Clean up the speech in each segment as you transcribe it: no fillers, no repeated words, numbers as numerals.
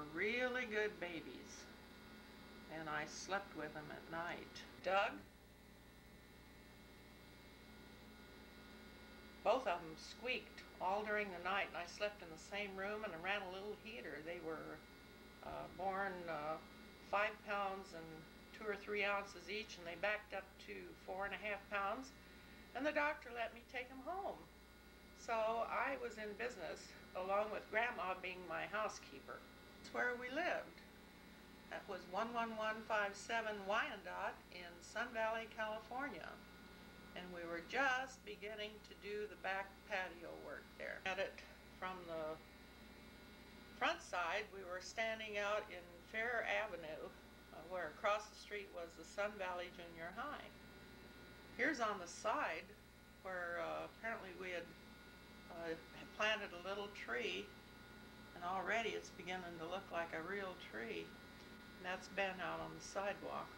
were really good babies, and I slept with them at night. Doug, both of them squeaked all during the night, and I slept in the same room, and I ran a little heater. They were born 5 pounds and 2 or 3 ounces each, and they backed up to 4.5 pounds, and the doctor let me take them home. So I was in business, along with Grandma being my housekeeper. That's where we lived. That was 11157 Wyandotte in Sun Valley, California. And we were just beginning to do the back patio work there. At it from the front side, we were standing out in Fair Avenue, where across the street was the Sun Valley Junior High. Here's on the side where apparently we had planted a little tree, and already it's beginning to look like a real tree. And that's Ben out on the sidewalk.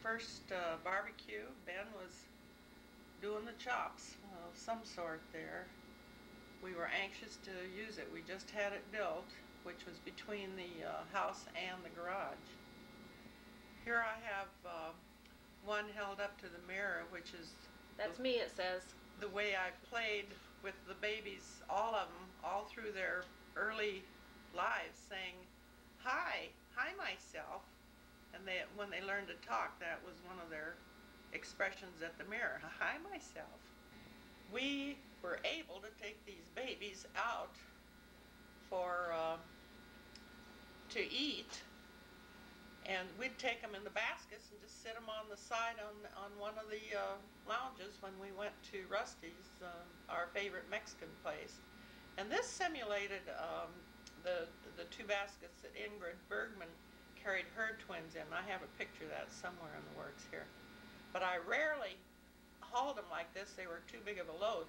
First barbecue, Ben was doing the chops of some sort there. We were anxious to use it. We just had it built, which was between the house and the garage. Here I have one held up to the mirror, which is... That's me, it says. The way I played with the babies, all of them, all through their early lives, saying, "Hi, hi myself." And when they learned to talk, that was one of their expressions at the mirror, "Hi myself." We were able to take these babies out for to eat, and we'd take them in the baskets and just sit them on the side on one of the lounges when we went to Rusty's, our favorite Mexican place. And this simulated the 2 baskets that Ingrid Bergman carried her twins in. I have a picture of that somewhere in the works here. But I rarely hauled them like this. They were too big of a load.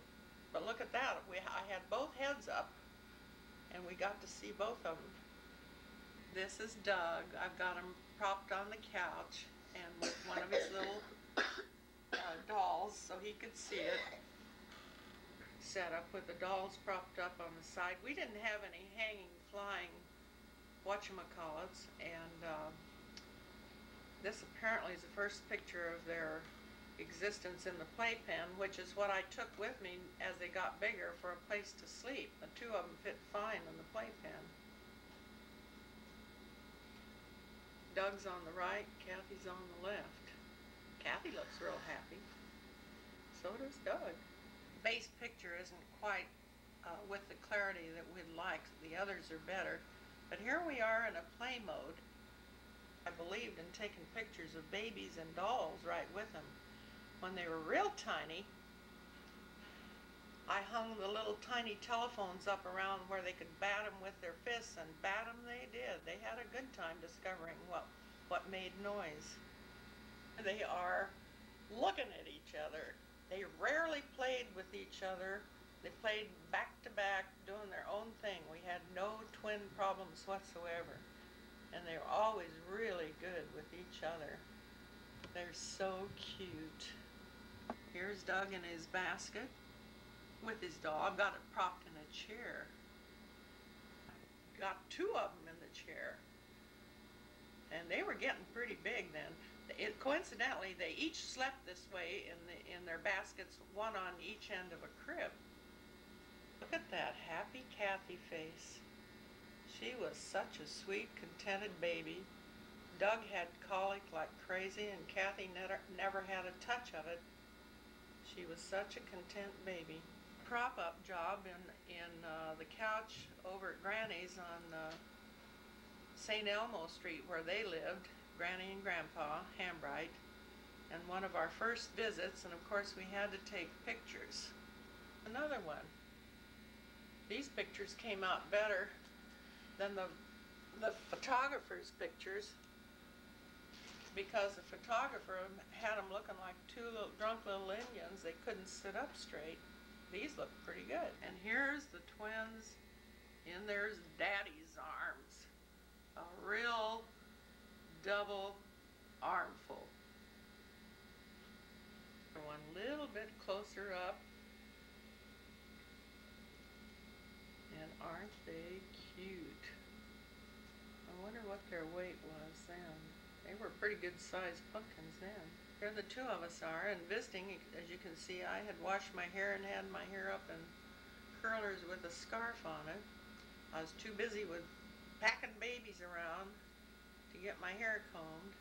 But look at that. I had both heads up, and we got to see both of them. This is Doug. I've got him propped on the couch and with one of his little dolls so he could see it. Set up with the dolls propped up on the side. We didn't have any hanging, flying whatchamacallits, and this apparently is the first picture of their existence in the playpen, which is what I took with me as they got bigger for a place to sleep. The 2 of them fit fine in the playpen. Doug's on the right, Kathy's on the left. Kathy looks real happy. So does Doug. The base picture isn't quite with the clarity that we'd like. The others are better. But here we are in a play mode. I believed in taking pictures of babies and dolls right with them. When they were real tiny, I hung the little tiny telephones up around where they could bat them with their fists, and bat them they did. They had a good time discovering what made noise. They are looking at each other. They rarely played with each other. They played back to back, doing their own thing. We had no twin problems whatsoever. And they were always really good with each other. They're so cute. Here's Doug in his basket with his doll. I've got it propped in a chair. Got 2 of them in the chair. And they were getting pretty big then. Coincidentally, they each slept this way in their baskets, one on each end of a crib. Look at that happy Kathy face. She was such a sweet, contented baby. Doug had colic like crazy, and Kathy never had a touch of it. She was such a content baby. Prop-up job in the couch over at Granny's on St. Elmo Street, where they lived, Granny and Grandpa Hambright, and one of our first visits, and of course we had to take pictures. Another one. These pictures came out better than the photographer's pictures, because the photographer had them looking like 2 drunk little Indians. They couldn't sit up straight. These look pretty good. And here's the twins in their daddy's arms. A real double armful. One little bit closer up. And aren't they cute? wonder what their weight was then. They were pretty good sized pumpkins then. Here the two of us are, and visiting, as you can see, I had washed my hair and had my hair up in curlers with a scarf on it. I was too busy with packing babies around to get my hair combed.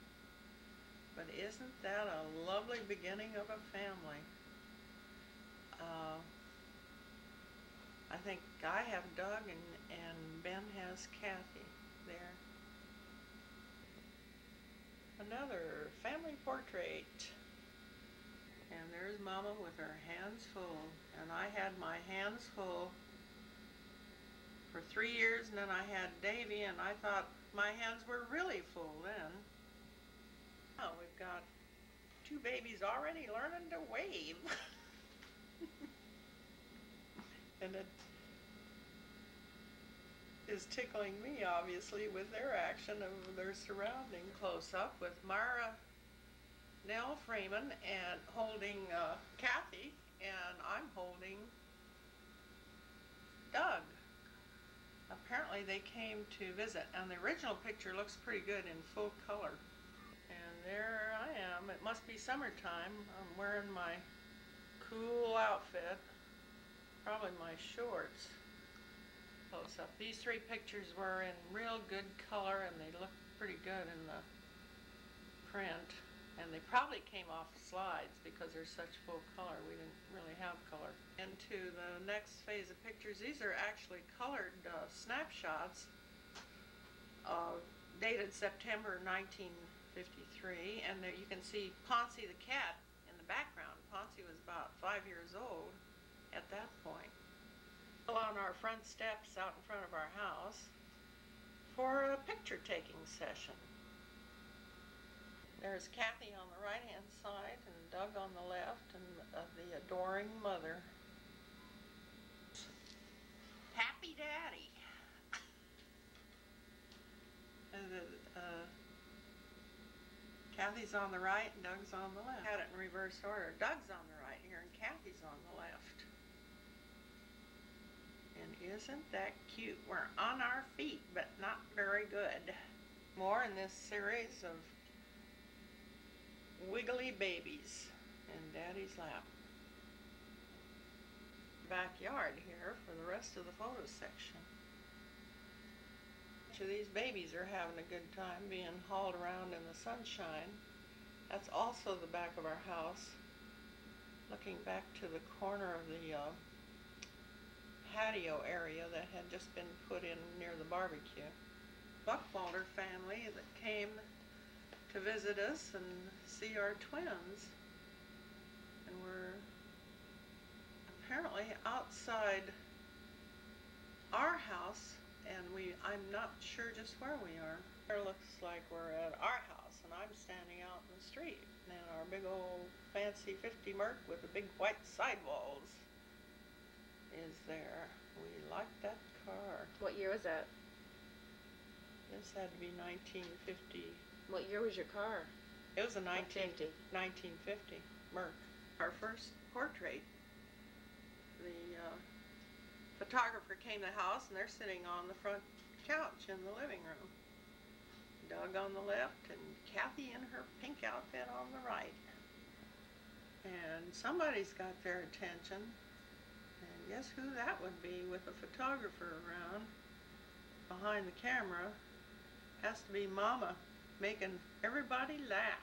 But isn't that a lovely beginning of a family? I think I have Doug and Ben has Kathy there. Another family portrait. And there's Mama with her hands full. And I had my hands full for 3 years, and then I had Davy, and I thought my hands were really full then. Now we've got 2 babies already learning to wave. And it is tickling me, obviously, with their action of their surrounding. Close up with Mara Nell Freeman and holding Kathy, and I'm holding Doug. Apparently they came to visit, and the original picture looks pretty good in full color. And there I am. It must be summertime. I'm wearing my cool outfit, probably my shorts. Close up. These 3 pictures were in real good color, and they look pretty good in the print. And they probably came off slides because they're such full color. We didn't really have color. Into the next phase of pictures. These are actually colored snapshots dated September 1953. And there you can see Poncie the cat in the background. Poncie was about 5 years old at that point. On our front steps out in front of our house for a picture taking session. There's Kathy on the right-hand side and Doug on the left, and the adoring mother. Happy Daddy. And Kathy's on the right and Doug's on the left. Had it in reverse order. Doug's on the right here and Kathy's on the left. And isn't that cute? We're on our feet, but not very good. More in this series of wiggly babies in Daddy's lap. Backyard here for the rest of the photo section. Each of these babies are having a good time being hauled around in the sunshine. That's also the back of our house. Looking back to the corner of the patio area that had just been put in near the barbecue. Buckwalter family that came to visit us and see our twins, and we're apparently outside our house, and I'm not sure just where we are. It looks like we're at our house, and I'm standing out in the street, and our big old fancy 50 Merc with the big white sidewalls is there. We like that car. What year was that? This had to be 1950. What year was your car? It was a 1950 Merc. Our first portrait. The photographer came to the house, and they're sitting on the front couch in the living room. Doug on the left and Kathy in her pink outfit on the right. And somebody's got their attention. And guess who that would be with a photographer around behind the camera? Has to be Mama, making everybody laugh.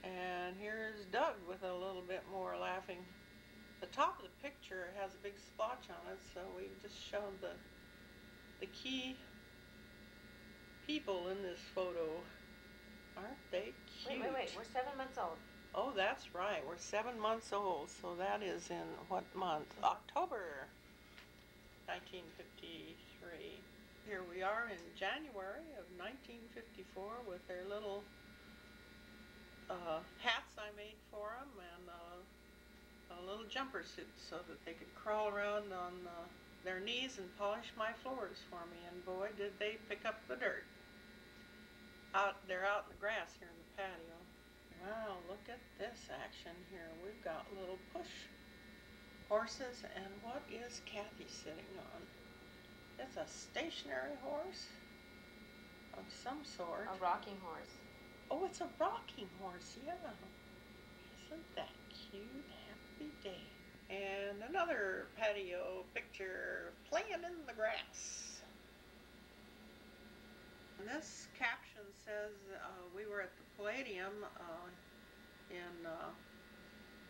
And here's Doug with a little bit more laughing. The top of the picture has a big splotch on it, so we've just shown the key people in this photo. Aren't they cute? Wait, we're 7 months old. Oh, that's right, we're 7 months old, so that is in what month? October 1953. Here we are in January of 1954 with their little hats I made for them, and little jumper suits so that they could crawl around on their knees and polish my floors for me, and boy did they pick up the dirt. They're out in the grass here in the patio. Wow, look at this action here. We've got little push horses, and what is Kathy sitting on? It's a stationary horse of some sort. A rocking horse. Oh, it's a rocking horse, yeah. Isn't that cute? Happy day. And another patio picture, playing in the grass. And this caption says we were at the Palladium in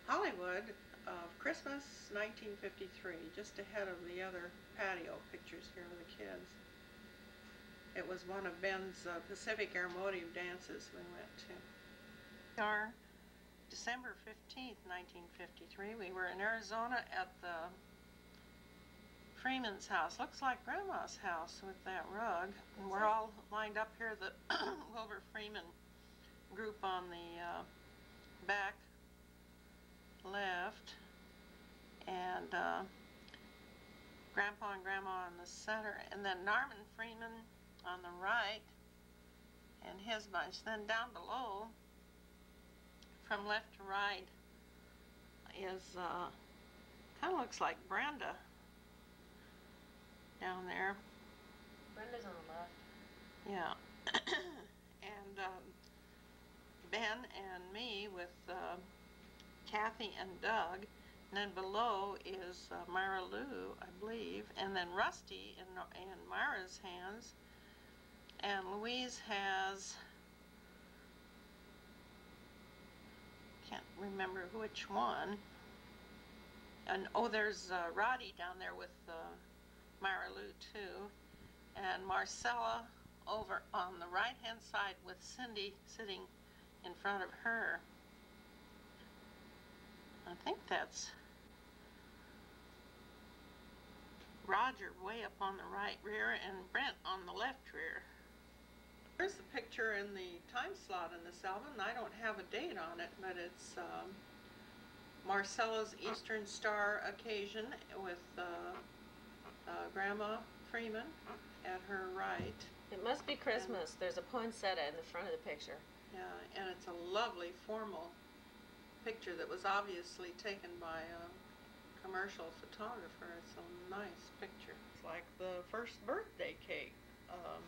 Hollywood of Christmas 1953, just ahead of the other patio pictures here with the kids. It was one of Ben's Pacific Air Motive dances we went to. Our December 15th, 1953, we were in Arizona at the Freeman's house. Looks like Grandma's house with that rug. And we're all lined up here, the Wilbur Freeman group on the back left, and Grandpa and Grandma in the center, and then Norman Freeman on the right and his bunch. Then down below, from left to right, is kind of looks like Brenda down there. Brenda's on the left. Yeah. And Ben and me with Kathy and Doug. And then below is Myra Lou, I believe. And then Rusty in Myra's hands. And Louise has, can't remember which one. And oh, there's Roddy down there with Myra Lou too. And Marcella over on the right hand side with Cindy sitting in front of her. I think that's Roger way up on the right rear and Brent on the left rear. Here's the picture in the time slot in this album. I don't have a date on it, but it's Marcella's Eastern Star occasion with Grandma Freeman at her right. It must be Christmas. There's a poinsettia in the front of the picture. Yeah, and it's a lovely formal picture that was obviously taken by a commercial photographer. It's a nice picture. It's like the first birthday cake,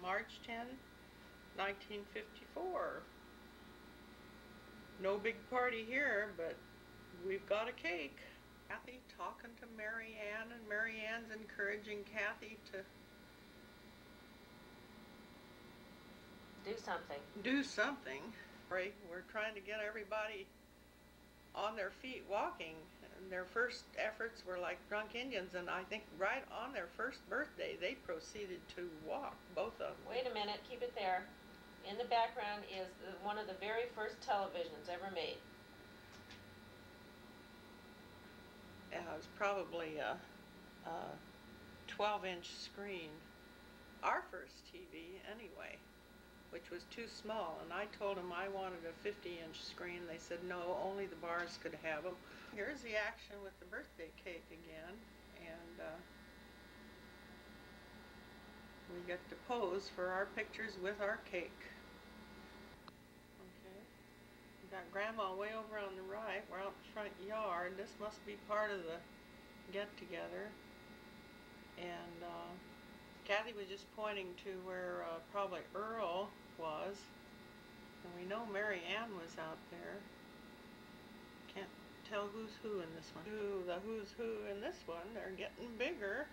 March 10, 1954. No big party here, but we've got a cake. Kathy talking to Mary Ann, and Mary Ann's encouraging Kathy to do something. Right, we're trying to get everybody on their feet walking, and their first efforts were like drunk Indians, and I think right on their first birthday they proceeded to walk, both of them. Wait a minute, keep it there. In the background is one of the very first televisions ever made. It was probably a 12-inch screen. Our first TV, anyway, which was too small, and I told them I wanted a 50-inch screen. They said no, only the bars could have them. Here's the action with the birthday cake again, and we get to pose for our pictures with our cake. Okay, we got Grandma way over on the right. We're out in the front yard. This must be part of the get-together, and Kathy was just pointing to where probably Earl was, and we know Mary Ann was out there. Can't tell who's who in this one. Ooh, the who's who in this one, they're getting bigger.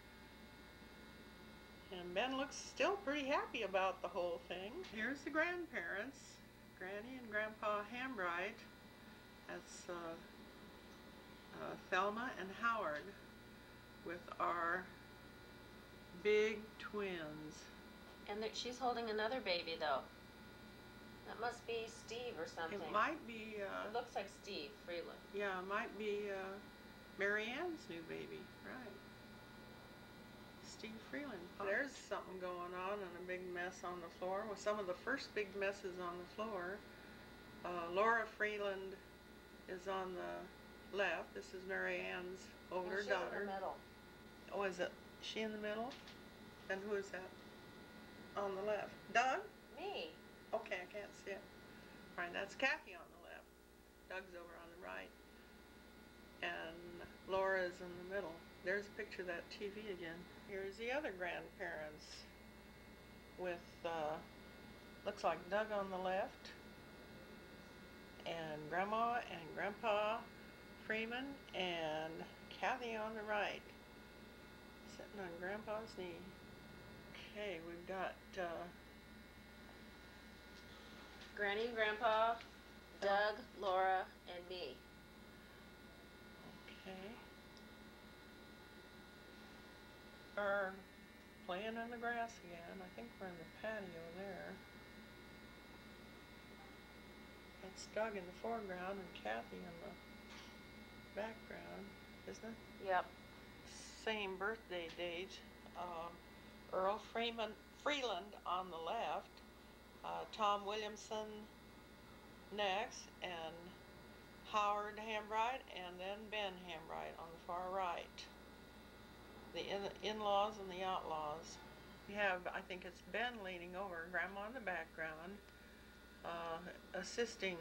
And Ben looks still pretty happy about the whole thing. Here's the grandparents, Granny and Grandpa Hambright. That's Thelma and Howard with our big twins. And she's holding another baby, though. That must be Steve or something. It might be... it looks like Steve Freeland. Yeah, it might be Mary Ann's new baby. Right. Steve Freeland. There's something going on and a big mess on the floor. With some of the first big messes on the floor. Laura Freeland is on the left. This is Mary Ann's older daughter. She's in the middle. Oh, is she in the middle? And who is that on the left? Doug? Me. Okay, I can't see it. All right, that's Kathy on the left. Doug's over on the right. And Laura's in the middle. there's a picture of that TV again. Here's the other grandparents with, looks like Doug on the left, and Grandma and Grandpa Freeman, and Kathy on the right, sitting on Grandpa's knee. Okay, we've got, Granny and Grandpa, Doug, Laura, and me. okay, are playing in the grass again. I think we're in the patio there. That's Doug in the foreground and Kathy in the background, isn't it? Yep. Same birthday date. Earl Freeland on the left, Tom Williamson next, and Howard Hambright, and then Ben Hambright on the far right. The in-laws and the outlaws. We have, I think it's Ben leaning over, Grandma in the background, assisting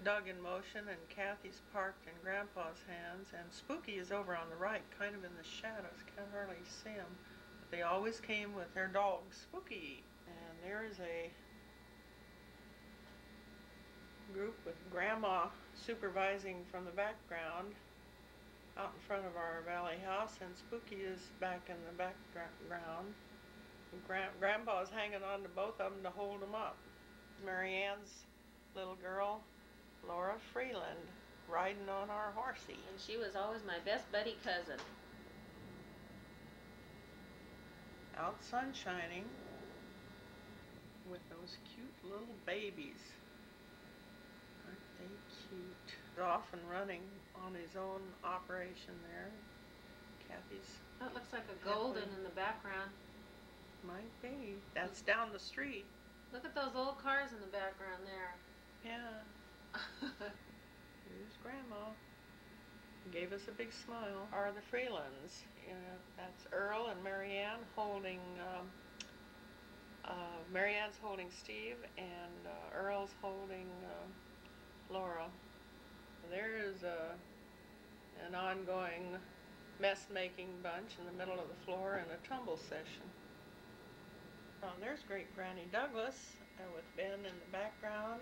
Doug in motion, and Kathy's parked in Grandpa's hands, and Spooky is over on the right, kind of in the shadows, can't hardly see him. But they always came with their dog, Spooky. And there is a group with Grandma supervising from the background out in front of our valley house, and Spooky is back in the background. Grandpa's hanging on to both of them to hold them up. Marianne's little girl, Laura Freeland, riding on our horsey. And she was always my best buddy cousin. Out sun shining with those cute little babies. Aren't they cute? Off and running on his own operation there. Kathy's. That looks like a golden in the background. Might be. That's down the street. Look at those old cars in the background there. Yeah. Here's Grandma. Gave us a big smile. Are the Freelands. That's Earl and Marianne holding, Marianne's holding Steve, and Earl's holding Laura. There is an ongoing mess-making bunch in the middle of the floor in a tumble session. There's Great Granny Douglas with Ben in the background,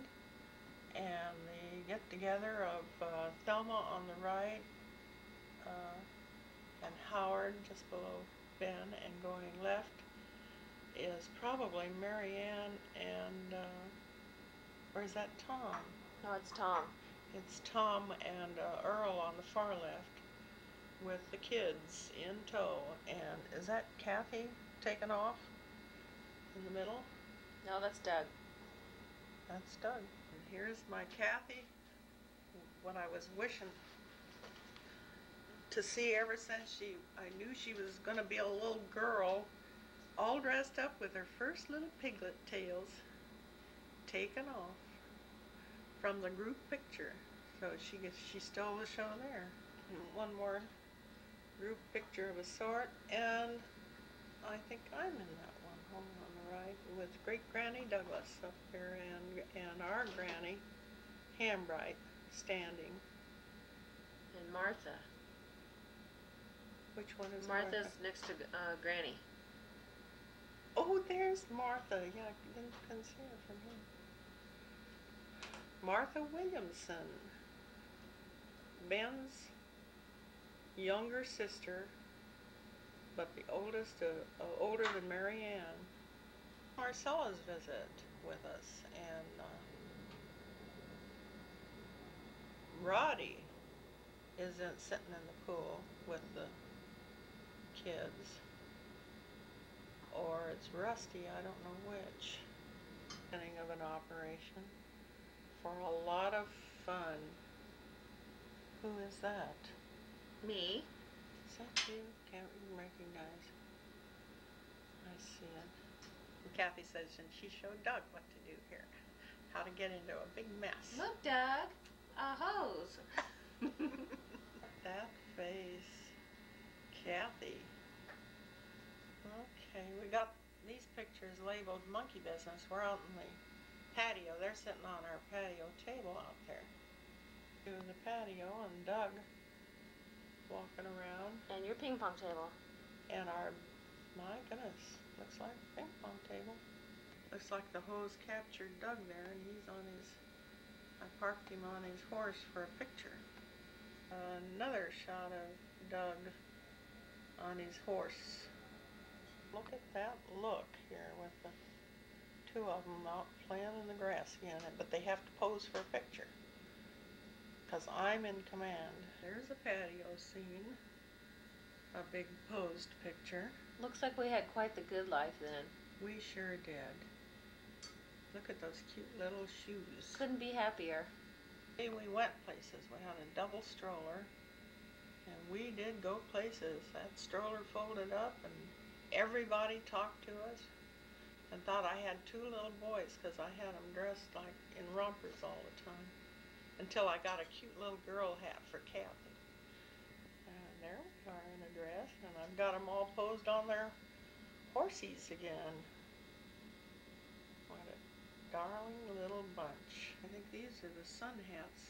and the get-together of Thelma on the right, and Howard just below Ben, and going left is probably Marianne and, or is that Tom? No, it's Tom. It's Tom and Earl on the far left with the kids in tow. And is that Kathy taken off in the middle? No, that's Doug. That's Doug. And here's my Kathy, what I was wishing to see ever since I knew she was going to be a little girl, all dressed up with her first little piglet tails taken off from the group picture. So she stole the show there. And one more group picture of a sort, and I think I'm in that one, home on the right, with Great Granny Douglas up there, and our Granny Hambright standing. And Martha. Which one is Martha's Martha? next to Granny. Oh, there's Martha. Yeah, I couldn't see her from here. Martha Williamson, Ben's younger sister, but the oldest, older than Marianne. Marcella's visit with us, and Roddy isn't sitting in the pool with the kids, or it's Rusty, I don't know which. Beginning of an operation for a lot of fun. Who is that? Me. Is that you? Can't even recognize. I see it. And Kathy says, and she showed Doug what to do here. How to get into a big mess. Look, Doug. A hose. That face. Kathy. Okay, we got these pictures labeled monkey business. We're out in the patio. They're sitting on our patio table out there. To the patio, and Doug walking around. And your ping pong table. And our, my goodness, looks like a ping pong table. Looks like the hose captured Doug there, and he's on his, I parked him on his horse for a picture. Another shot of Doug on his horse. Look at that look here with the two of them out playing in the grass again, but they have to pose for a picture because I'm in command. There's a patio scene, a big posed picture. Looks like we had quite the good life then. We sure did. Look at those cute little shoes. Couldn't be happier. Hey, we went places. We had a double stroller, and we did go places. That stroller folded up, and everybody talked to us and thought I had two little boys because I had them dressed like in rompers all the time, until I got a cute little girl hat for Kathy. And there we are in a dress, and I've got them all posed on their horsies again. What a darling little bunch. I think these are the sun hats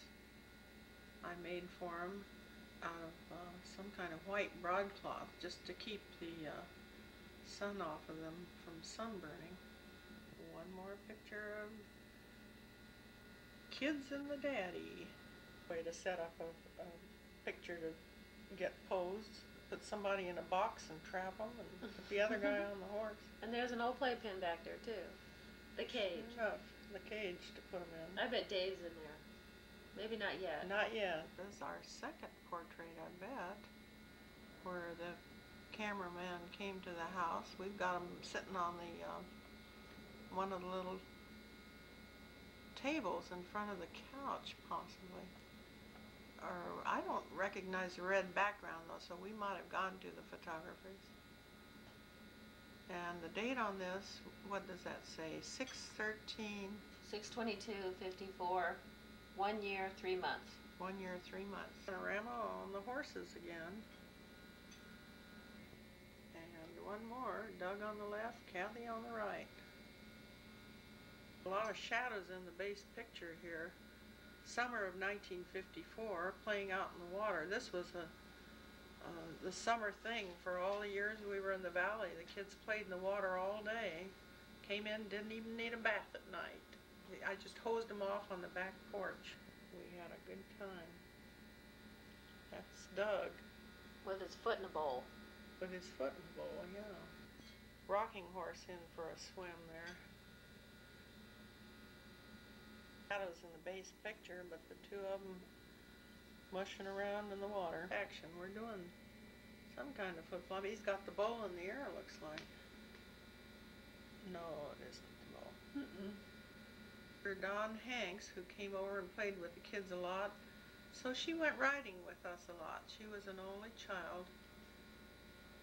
I made for them out of some kind of white broadcloth just to keep the sun off of them from sunburning. One more picture of kids and the daddy. Way to set up a picture to get posed. Put somebody in a box and trap them, and put the other guy on the horse. And there's an old playpen back there too. The cage. Enough. The cage to put them in. I bet Dave's in there. Maybe not yet. Not yet. This is our second portrait, I bet, where the cameraman came to the house. We've got him sitting on the one of the little tables in front of the couch, possibly. Or I don't recognize the red background though, so we might have gone to the photographers. And the date on this, what does that say? 6/13. 6/22/54. 1 year, 3 months. 1 year, 3 months. Panorama on the horses again. And one more, Doug on the left, Kathy on the right. A lot of shadows in the base picture here. Summer of 1954, playing out in the water. This was the summer thing for all the years we were in the valley. The kids played in the water all day, came in, didn't even need a bath at night. I just hosed them off on the back porch. We had a good time. That's Doug. With his foot in a bowl. With his foot in the bowl, yeah. Rocking horse in for a swim there. Shadows in the base picture, but the two of them mushing around in the water. Action, we're doing some kind of flip-flop. He's got the bowl in the air, looks like. No, it isn't the bowl. Dawn Hanks, who came over and played with the kids a lot, so she went riding with us a lot. She was an only child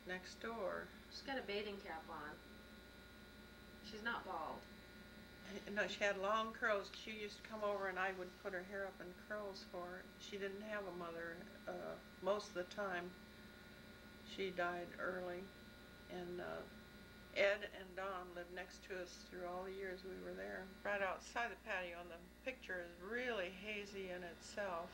next door. She's got a bathing cap on. She's not bald. No, she had long curls. She used to come over and I would put her hair up in curls for her. She didn't have a mother most of the time. She died early. And Ed and Don lived next to us through all the years we were there. Right outside the patio, and the picture is really hazy in itself.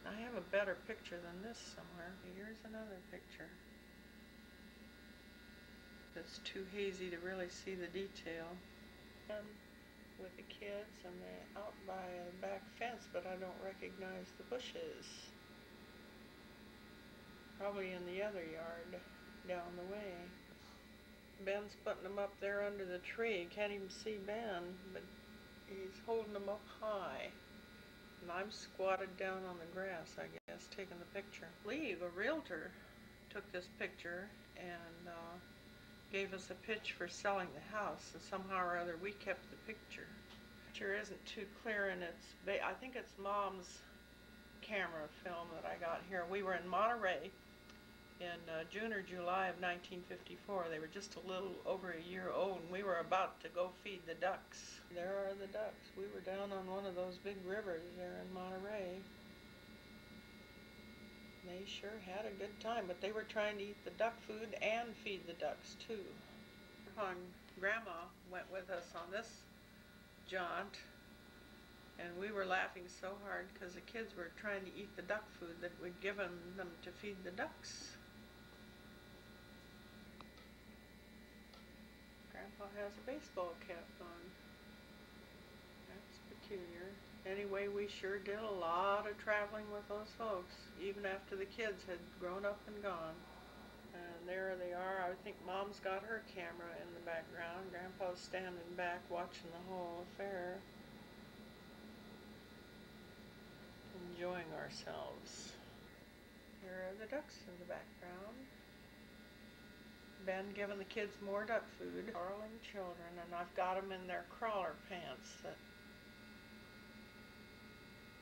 I have a better picture than this somewhere. Here's another picture. It's too hazy to really see the detail. And with the kids, and they're out by a back fence, but I don't recognize the bushes. Probably in the other yard down the way. Ben's putting them up there under the tree. Can't even see Ben, but he's holding them up high. And I'm squatted down on the grass, I guess, taking the picture. Lee, a realtor, took this picture and gave us a pitch for selling the house, and somehow or other we kept the picture. The picture isn't too clear, and I think it's Mom's camera film that I got here. We were in Monterey in June or July of 1954. They were just a little over a year old, and we were about to go feed the ducks. There are the ducks. We were down on one of those big rivers there in Monterey. They sure had a good time, but they were trying to eat the duck food and feed the ducks too. Grandma went with us on this jaunt. And we were laughing so hard because the kids were trying to eat the duck food that we'd given them to feed the ducks. Grandpa has a baseball cap on. That's peculiar. Anyway, we sure did a lot of traveling with those folks, even after the kids had grown up and gone. And there they are. I think Mom's got her camera in the background. Grandpa's standing back watching the whole affair. Enjoying ourselves. Here are the ducks in the background. Ben giving the kids more duck food. Darling children, and I've got them in their crawler pants that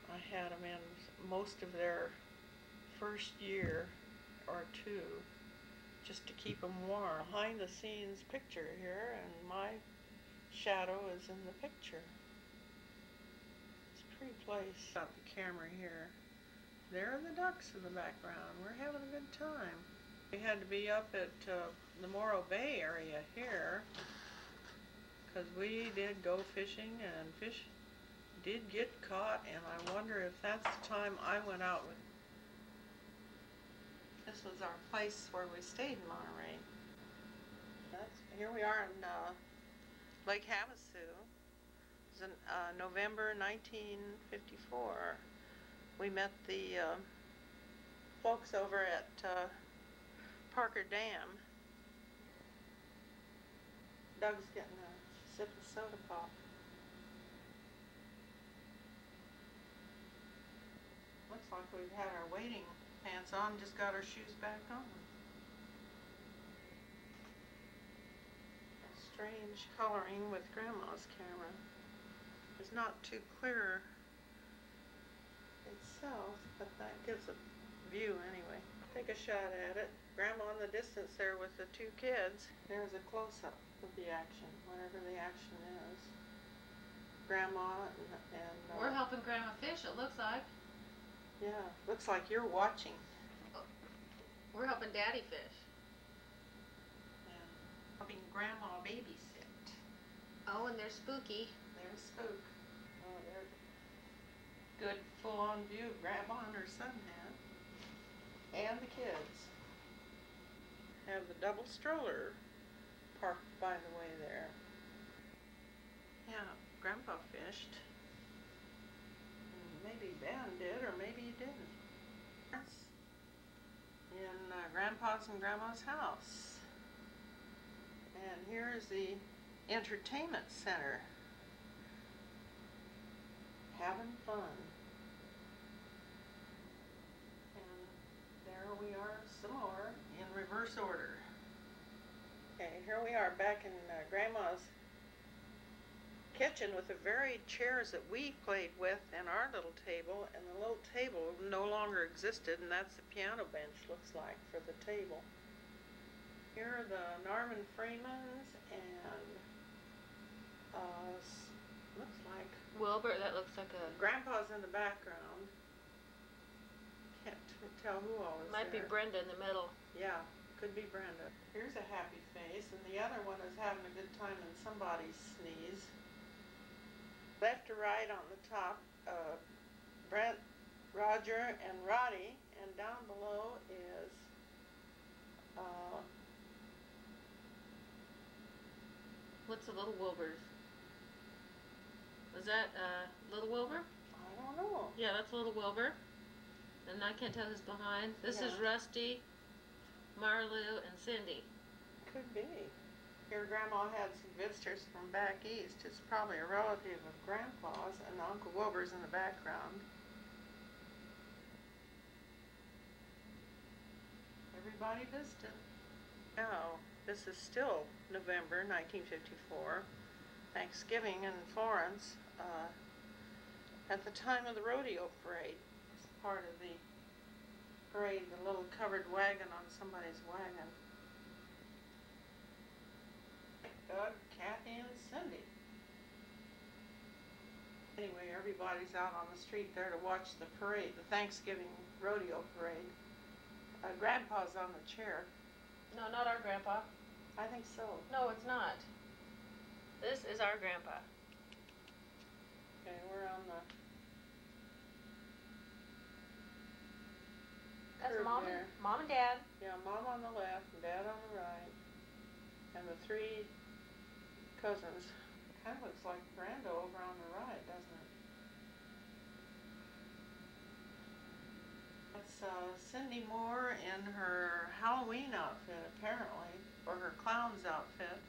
I had them in most of their first year or two, just to keep them warm. Behind the scenes picture here, and my shadow is in the picture. It's a pretty place. Got the camera here. There are the ducks in the background. We're having a good time. We had to be up at the Morro Bay area here because we did go fishing, and fish did get caught, and I wonder if that's the time I went out with. This was our place where we stayed in Monterey. Here we are in Lake Havasu. It was in November 1954. We met the folks over at Parker Dam. Doug's getting a sip of soda pop. Looks like we've had our wading pants on, just got our shoes back on. Strange coloring with Grandma's camera. It's not too clear itself, but that gives a view anyway. Take a shot at it. Grandma in the distance there with the two kids. There's a close-up of the action, whatever the action is. Grandma and we're helping Grandma fish, it looks like. Yeah, looks like you're watching. We're helping Daddy fish. And helping Grandma babysit. Oh, and there's Spooky. There's Spook. Oh, there's good full-on view of Grandma and her son had. And the kids. Have the double stroller parked by the way there. Yeah, Grandpa fished. Maybe Ben did, or maybe he didn't. That's in Grandpa's and Grandma's house. And here's the entertainment center. Having fun. And there we are some more in reverse order. Okay, here we are back in Grandma's kitchen with the very chairs that we played with and our little table, and the little table no longer existed, and that's the piano bench looks like for the table. Here are the Norman Freemans, and looks like Wilbur, that looks like a... Grandpa's in the background. Can't tell who all is Might there. be Brenda in the middle. Yeah, could be Brenda. Here's a happy face, and the other one is having a good time in somebody's sneeze. Left to right on the top, Brent, Roger, and Roddy, and down below is What's the little Wilburs? Was that little Wilbur? I don't know. Yeah, that's little Wilbur. And I can't tell who's behind. This is Rusty, Marlou, and Cindy. Could be. Here Grandma had some visitors from back east. It's probably a relative of Grandpa's, and Uncle Wilbur's in the background. Everybody visited. Now, this is still November 1954, Thanksgiving in Florence, at the time of the rodeo parade. It's part of the parade, the little covered wagon on somebody's wagon. Doug, Kathy, and Cindy. Anyway, everybody's out on the street there to watch the parade, the Thanksgiving rodeo parade. Grandpa's on the chair. No, not our Grandpa. I think so. No, it's not. This is our Grandpa. Okay, we're on the That's curb mom there. mom and dad. Yeah, Mom on the left and Dad on the right. And the three cousins. Kind of looks like Brando over on the right, doesn't it? That's Cindy Moore in her Halloween outfit, apparently, or her clown's outfit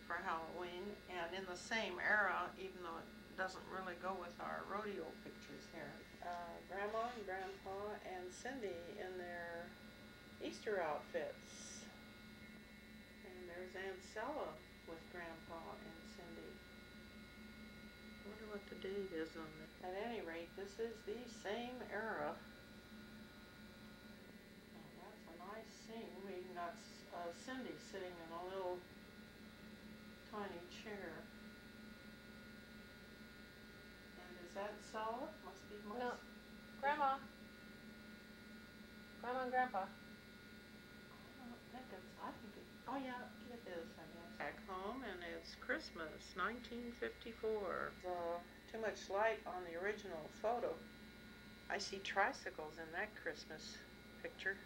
for Halloween, and in the same era, even though it doesn't really go with our rodeo pictures here. Grandma and Grandpa and Cindy in their Easter outfits. And there's Ancella with Grandpa and Cindy. I wonder what the date is on it. At any rate, this is the same era. And that's a nice scene. We got Cindy sitting in a little tiny chair. And is that Sella? Must be most. No. Grandma. Grandma and Grandpa. Oh yeah, it is, I guess. Back home, and it's Christmas, 1954. Too much light on the original photo. I see tricycles in that Christmas picture.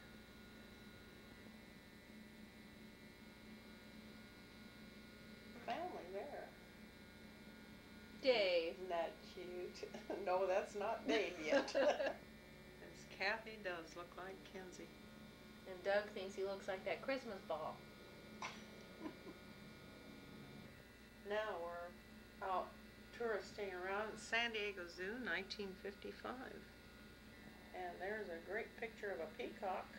Family there. Dave. Isn't that cute? No, that's not Dave yet. This Kathy does look like Kenzie. And Doug thinks he looks like that Christmas ball. Now we're out touristing around San Diego Zoo, 1955. And there's a great picture of a peacock.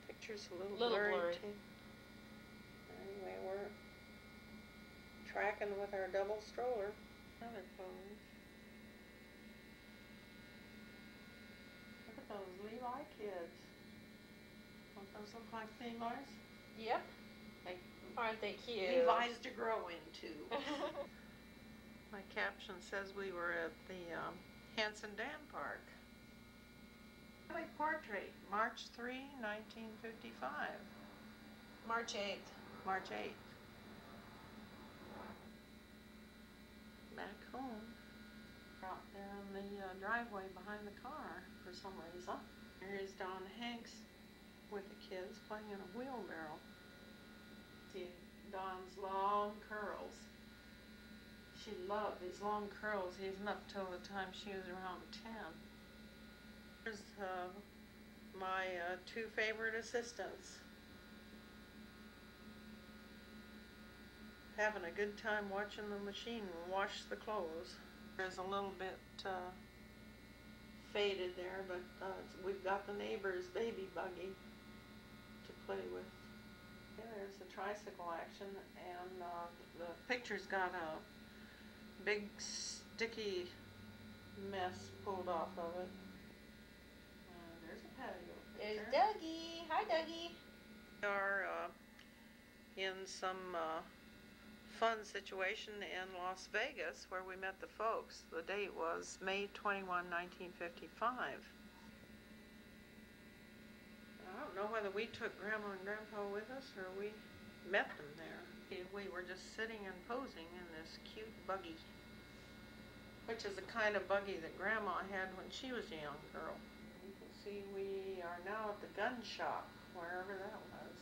Picture's a little blurry too. Anyway, we're tracking with our double stroller. Another pose. Look at those Levi kids. Don't those look like Levi's? Yep. Like, aren't they cute? Levi's to grow into. My caption says we were at the Hanson Dam Park. Family portrait, March 3, 1955. March 8th. March 8th. Back home. Out there in the driveway behind the car for some reason. Here's Don Hanks with the kids playing in a wheelbarrow. See Don's long curls. She loved these long curls even up till the time she was around 10. Here's my two favorite assistants. Having a good time watching the machine wash the clothes. There's a little bit faded there, but we've got the neighbor's baby buggy to play with. Yeah, there's the tricycle action, and the picture's got a big sticky mess pulled off of it. There's a patio picture. There's Dougie. Hi, Dougie. We are in some fun situation in Las Vegas where we met the folks. The date was May 21, 1955. I don't know whether we took Grandma and Grandpa with us or we met them there. We were just sitting and posing in this cute buggy, which is the kind of buggy that Grandma had when she was a young girl. You can see we are now at the gun shop, wherever that was.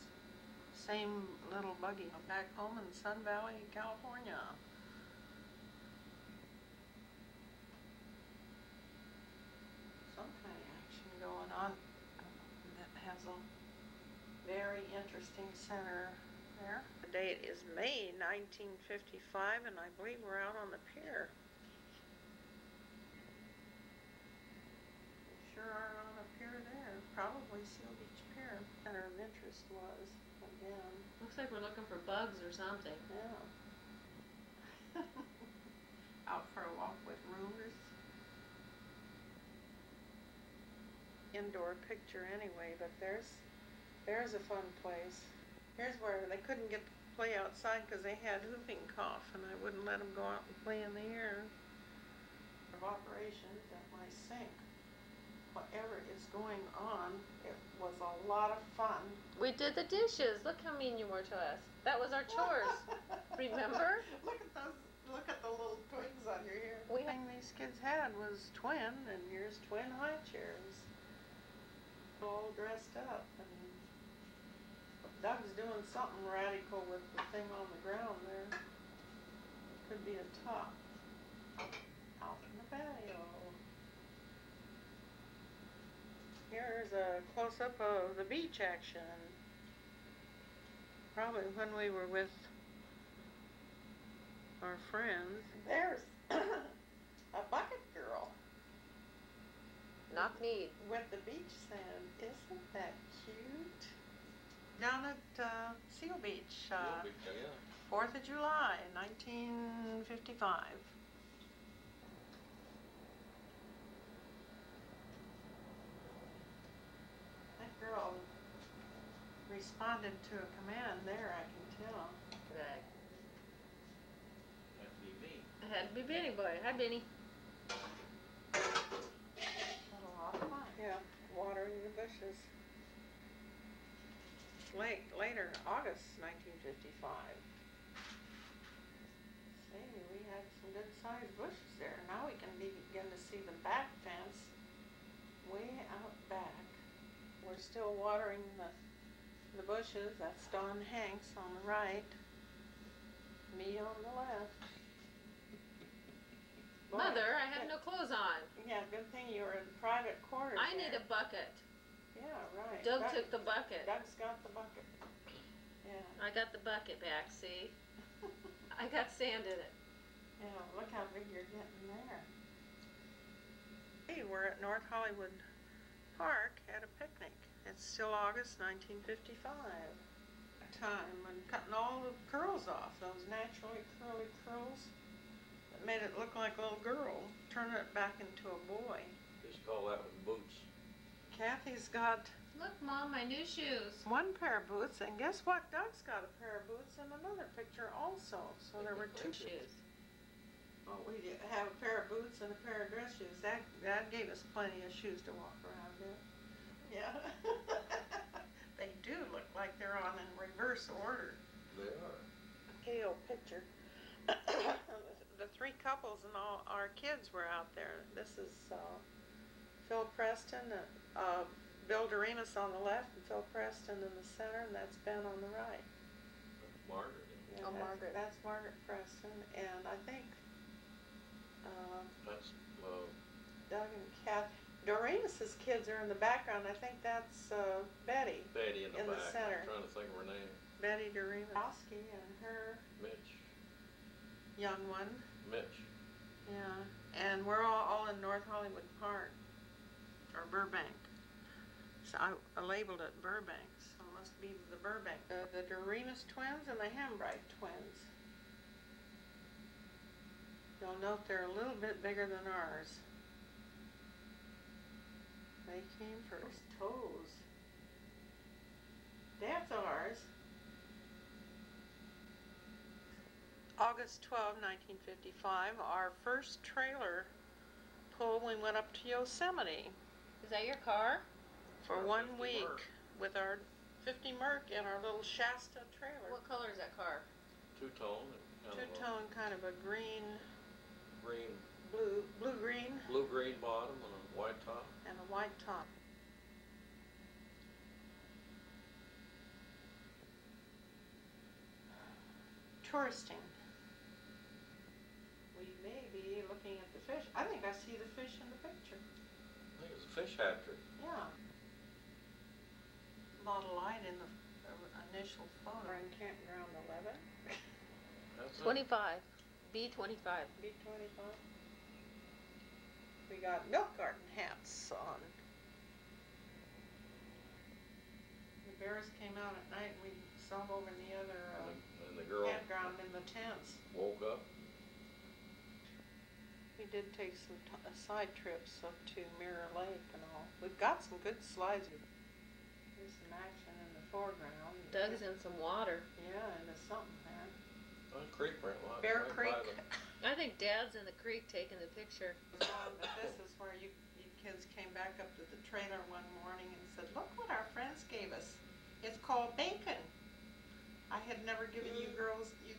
Same little buggy back home in Sun Valley, California. Some kind of action going on that has a very interesting center there. The date is May 1955, and I believe we're out on the pier. We sure are on a pier there. Probably Seal Beach Pier. Center of interest was. Again. Looks like we're looking for bugs or something. Yeah. Out for a walk with rulers. Indoor picture anyway, but there's a fun place. Here's where they couldn't get to play outside because they had whooping cough, and I wouldn't let them go out and play in the air. Of operations at my sink. whatever is going on. It was a lot of fun. We did the dishes. Look how mean you were to us. That was our chores. Remember? Look at those. Look at the little twigs on your hair. The thing these kids had was twin, and here's twin high chairs, all dressed up. And Doug's doing something radical with the thing on the ground there. Could be a top out in the patio. Here's a close-up of the beach action. Probably when we were with our friends. There's a bucket girl. Knock kneed. With the beach sand. Isn't that cute? Down at Seal Beach. Yeah. 4th of July, 1955. That girl responded to a command there, I can tell. Right. Had to be me. It had to be Benny boy. Hi, Benny. Had a lot of fun. Yeah, watering the bushes. Later, August 1955. See, we had some good-sized bushes there. Now we can begin to see the back fence way out back. We're still watering the bushes. That's Don Hanks on the right, me on the left. Boy, Mother, I have no clothes on. Yeah, good thing you were in private quarters. I need a bucket. Yeah, right. Doug took the bucket. Doug's got the bucket. Yeah. I got the bucket back, see? I got sand in it. Yeah, look how big you're getting there. Hey, we're at North Hollywood Park at a picnic. It's still August 1955. A time when cutting all the curls off, those naturally curly curls that made it look like a little girl, turning it back into a boy. Just call that with boots. Kathy's got Look, Mom, my new shoes. one pair of boots, and guess what? Doug's got a pair of boots in another picture also. So there were two shoes. Oh, we did have a pair of boots and a pair of dress shoes. That gave us plenty of shoes to walk around in. Yeah. They do look like they're on in reverse order. They are. Okay, old picture. The three couples and all our kids were out there. This is Phil Preston, Bill Doremus on the left, and Phil Preston in the center, and that's Ben on the right. Margaret. Yeah, Margaret. That's Margaret Preston, and I think That's Doug and Kath. Doremus's kids are in the background. I think that's Betty. Betty in the back. center. I'm trying to think of her name. Betty Doremus and her Mitch. young one. Mitch. Yeah, and we're all in North Hollywood Park, or Burbank. So I labeled it Burbank, so it must be the Burbank. The Doremus twins and the Hambright twins. You'll note they're a little bit bigger than ours. They came first. Toes. That's ours. August 12, 1955, our first trailer pull, we went up to Yosemite. Is that your car? For Our 1 50 week Merc. with our 50 Merc and our little Shasta trailer. What color is that car? Two-tone. Two-tone, kind of a green, Green. blue-green, Blue-green bottom and a white top. and a white top. Touristing. We may be looking at the fish. I think I see the fish in the picture. I think it's a fish hatchery. Yeah. A lot of light in the initial photo. We're in campground 11. That's it. 25. B25. B25. We got milk carton hats on. The bears came out at night and we saw them over in the other And the girl campground in the tents. woke up. We did take some side trips up to Mirror Lake and all. We've got some good slides. There's some action in the foreground. Doug's in some water. Yeah, and there's something there. Oh, creek right by. Bear right Creek. by the- I think Dad's in the creek taking the picture. But this is where you kids came back up to the trailer one morning and said, "Look what our friends gave us. It's called bacon." I had never given you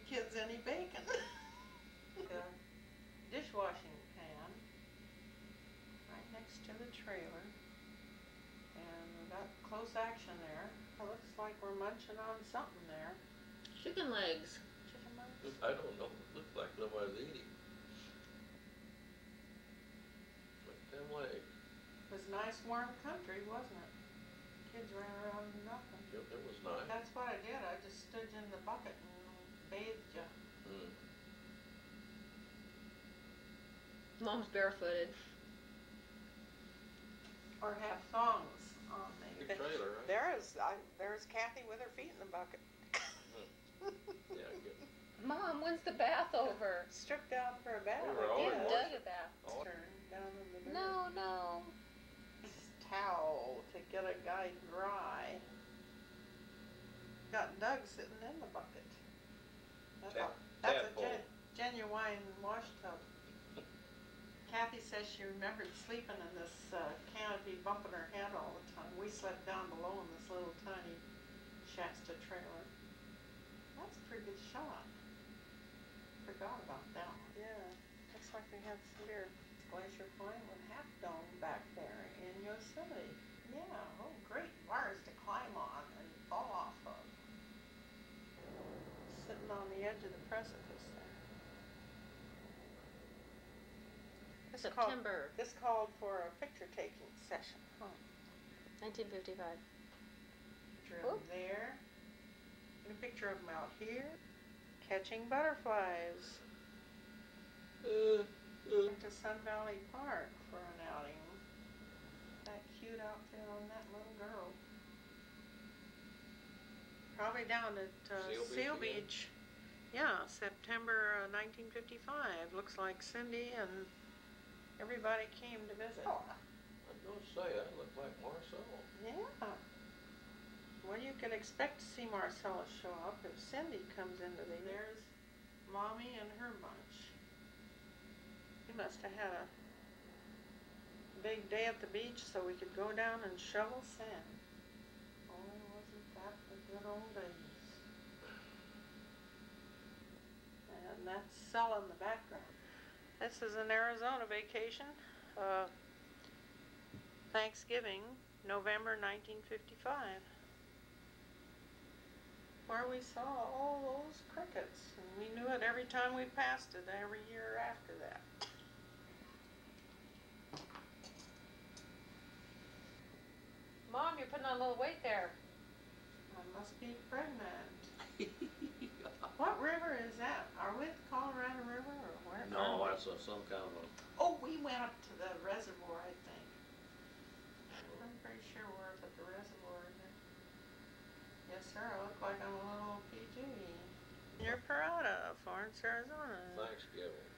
kids any bacon. The dishwashing pan right next to the trailer. And we got close action there. It looks like we're munching on something there. Chicken legs. Chicken legs? I don't know. It looked like nobody's eating. Like them legs. It was nice warm country, wasn't it? Kids ran around and nothing. It was nice. That's what I did. I just stood in the bucket and bathed you. Mom's barefooted. Or have thongs on Big the trailer, right? There's Kathy with her feet in the bucket. Yeah, good. Mom, when's the bath over? Stripped out for a bath. We were all Give Doug a bath. Turn down in the middle. No. This towel to get a guy dry. Got Doug sitting in the bucket. That's a genuine wash tub. Kathy says she remembered sleeping in this canopy, bumping her head all the time. We slept down below in this little tiny Shasta trailer. That's a pretty good shot. Forgot about that one. Yeah, looks like we had some beer. Glacier Point with Half Dome back there in Yosemite. Yeah, oh great bars to climb on and fall off of. Sitting on the edge of the precipice there. September. This called for a picture taking session. Huh. 1955. Picture of them there. And a picture of them out here. Catching butterflies. Went to Sun Valley Park for an outing. That cute outfit on that little girl. Probably down at Seal Beach. Yeah, September 1955. Looks like Cindy and everybody came to visit. I was going to say, that looked like Marcel. Yeah. Well, you can expect to see Marcella show up if Cindy comes into the... There's Mommy and her bunch. We must have had a big day at the beach so we could go down and shovel sand. Oh, wasn't that the good old days. And that's Sella in the background. This is an Arizona vacation. Thanksgiving, November 1955. Where we saw all those crickets. And we knew it every time we passed it, every year after that. Mom, you're putting on a little weight there. I must be pregnant. What river is that? Are we at the Colorado River or where? No, that's some kind of a... Oh, we went up to the reservoir, I think. I'm pretty sure we're up at the reservoir. Yes, sir. I look like I'm a little PG. Near Parada, Florence, Arizona. Thanksgiving.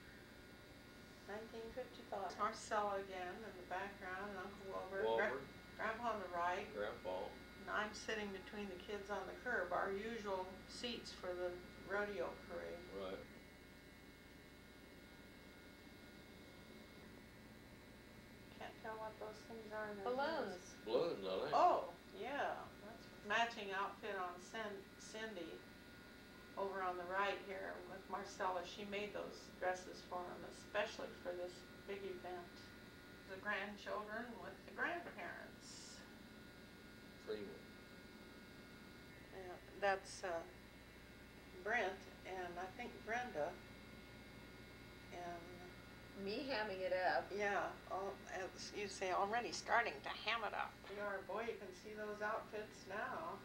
1955. Marcella again in the background, and Uncle Wilbur. Grandpa on the right. Grandpa. And I'm sitting between the kids on the curb, our usual seats for the rodeo parade. Right. Can't tell what those things are. Balloons. Balloons, I think. Oh, yeah. That's matching outfit on Cindy over on the right here with Marcella. She made those dresses for them, especially for this big event. The grandchildren with the grandparents. Freeman. Yeah, that's Brent and I think Brenda. And Me hamming it up. yeah, as you say, already starting to ham it up. Yeah, boy, you can see those outfits now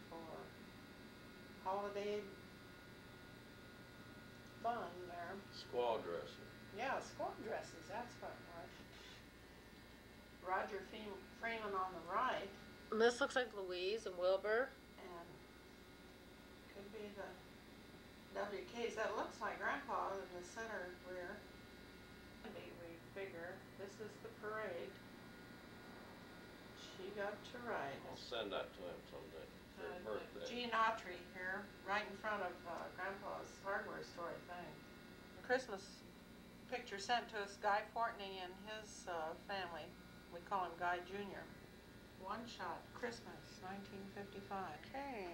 for holiday fun there. Squaw dressing. Yeah, squad dresses, that's what it was. Roger Freeman on the right, And this looks like Louise and Wilbur. and could be the WKs. That looks like Grandpa in the center rear. We figure this is the parade. She got to ride. I'll send that to him someday for his birthday. Gene Autry here, right in front of Grandpa's hardware store, I think. Christmas picture sent to us, Guy Fortney and his family. We call him Guy Jr. One shot, Christmas, 1955. Okay.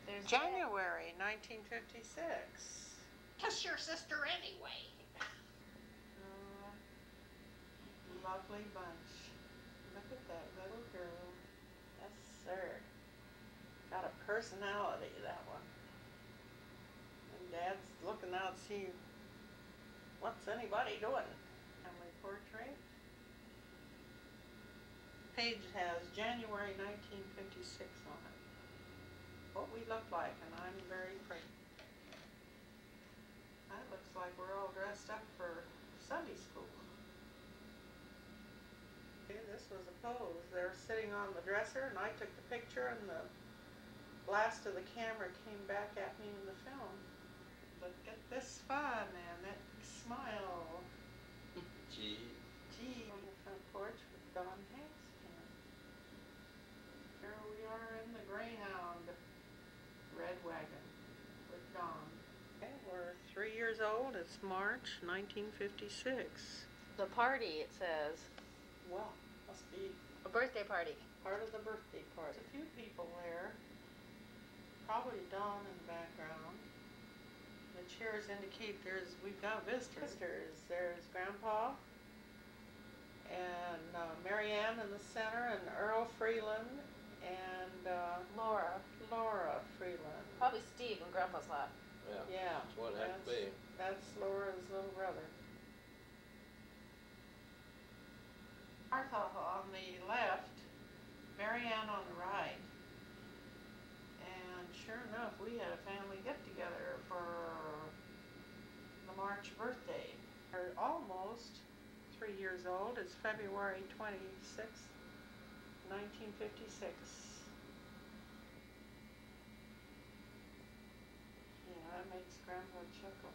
There's January 1956. Kiss your sister anyway. Lovely bunch. Look at that little girl. Yes, sir. Got a personality, that one. And Dad's looking out to see what's anybody doing. Family portrait. Page has January 1956 on it. What we look like, and I'm very pretty. That looks like we're all dressed up for Sunday school. This was a pose. They're sitting on the dresser, and I took the picture, and the blast of the camera came back at me in the film. Look at this fun, and that smile. Gee. On the front porch with Don Hanks again. Here we are in the Greyhound red wagon with Don. Okay, we're 3 years old. It's March 1956. The party, it says. Well, must be A birthday party. part of the birthday party. There's a few people there. Probably Don in the background. The chairs indicate we've got visitors. There's Grandpa and Marianne in the center, and Earl Freeland and Laura Freeland. Probably Steve in Grandpa's lap. Yeah. Yeah, That's what it had to be. that's Laura's little brother. Martha on the left, Marianne on the right. And sure enough, we had a family get-together for the March birthday. We're almost 3 years old. It's February 26th, 1956. Yeah, that makes Grandpa chuckle.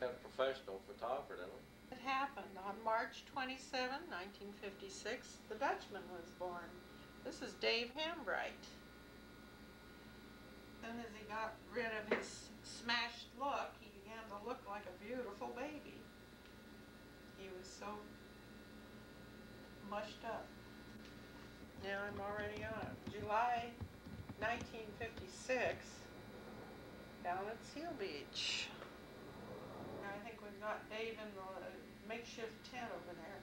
Had a professional photographer, didn't we? It happened on March 27, 1956. The Dutchman was born. This is Dave Hambright. As soon as he got rid of his smashed look, he began to look like a beautiful baby. He was so mushed up. Now I'm already on it. July 1956, down at Seal Beach. I think we've got Dave in the makeshift tent over there.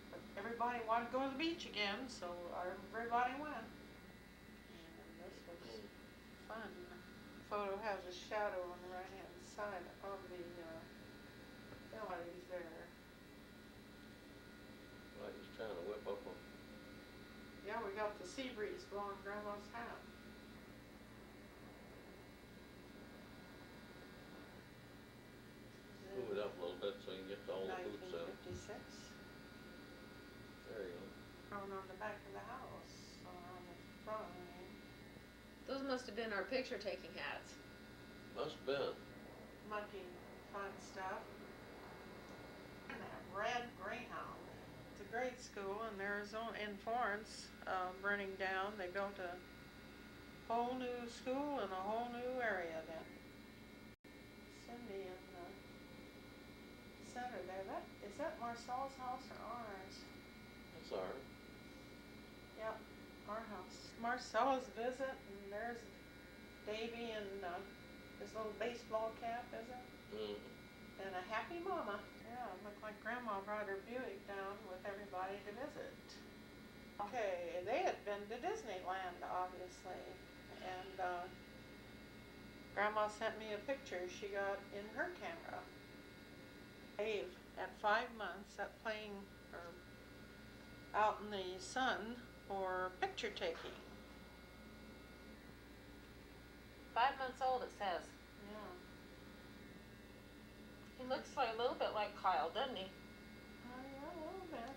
But everybody wanted to go to the beach again, so everybody went. And this was fun. The photo has a shadow on the right-hand side of the nobody's there. Like he's trying to whip up one. Yeah, we got the sea breeze blowing Grandma's hat. Move it up a little bit so you can get all the boots out. 1956. There you go. Thrown on the back of the house, or on the front. Those must have been our picture taking hats. Must have been. Monkey fun stuff. And that red Greyhound. It's a great school in Arizona, in Florence, burning down. They built a whole new school in a whole new area then. Cindy in the center there. Is that Marcel's house or ours? That's ours. Yep, our house. Marcella's visit, and there's Davy and his little baseball cap, is it? Mm. And a happy mama. Yeah, it looked like Grandma brought her Buick down with everybody to visit. Okay, they had been to Disneyland, obviously, and Grandma sent me a picture she got in her camera. Dave, at 5 months, playing out in the sun for picture taking. 5 months old, it says. Yeah. He looks like a little bit like Kyle, doesn't he? Yeah, a little bit.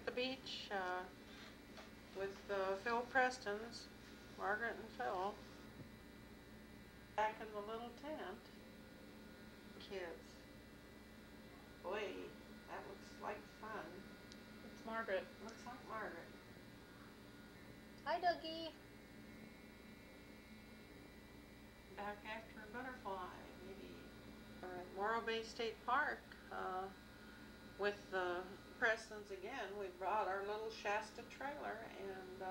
The beach with Phil Preston's, Margaret and Phil. Back in the little tent. Kids. Boy, that looks like fun. It's Margaret. Looks like Margaret. Hi, Dougie. back after a butterfly, maybe. At Morro Bay State Park, with the Prestons again, we brought our little Shasta trailer and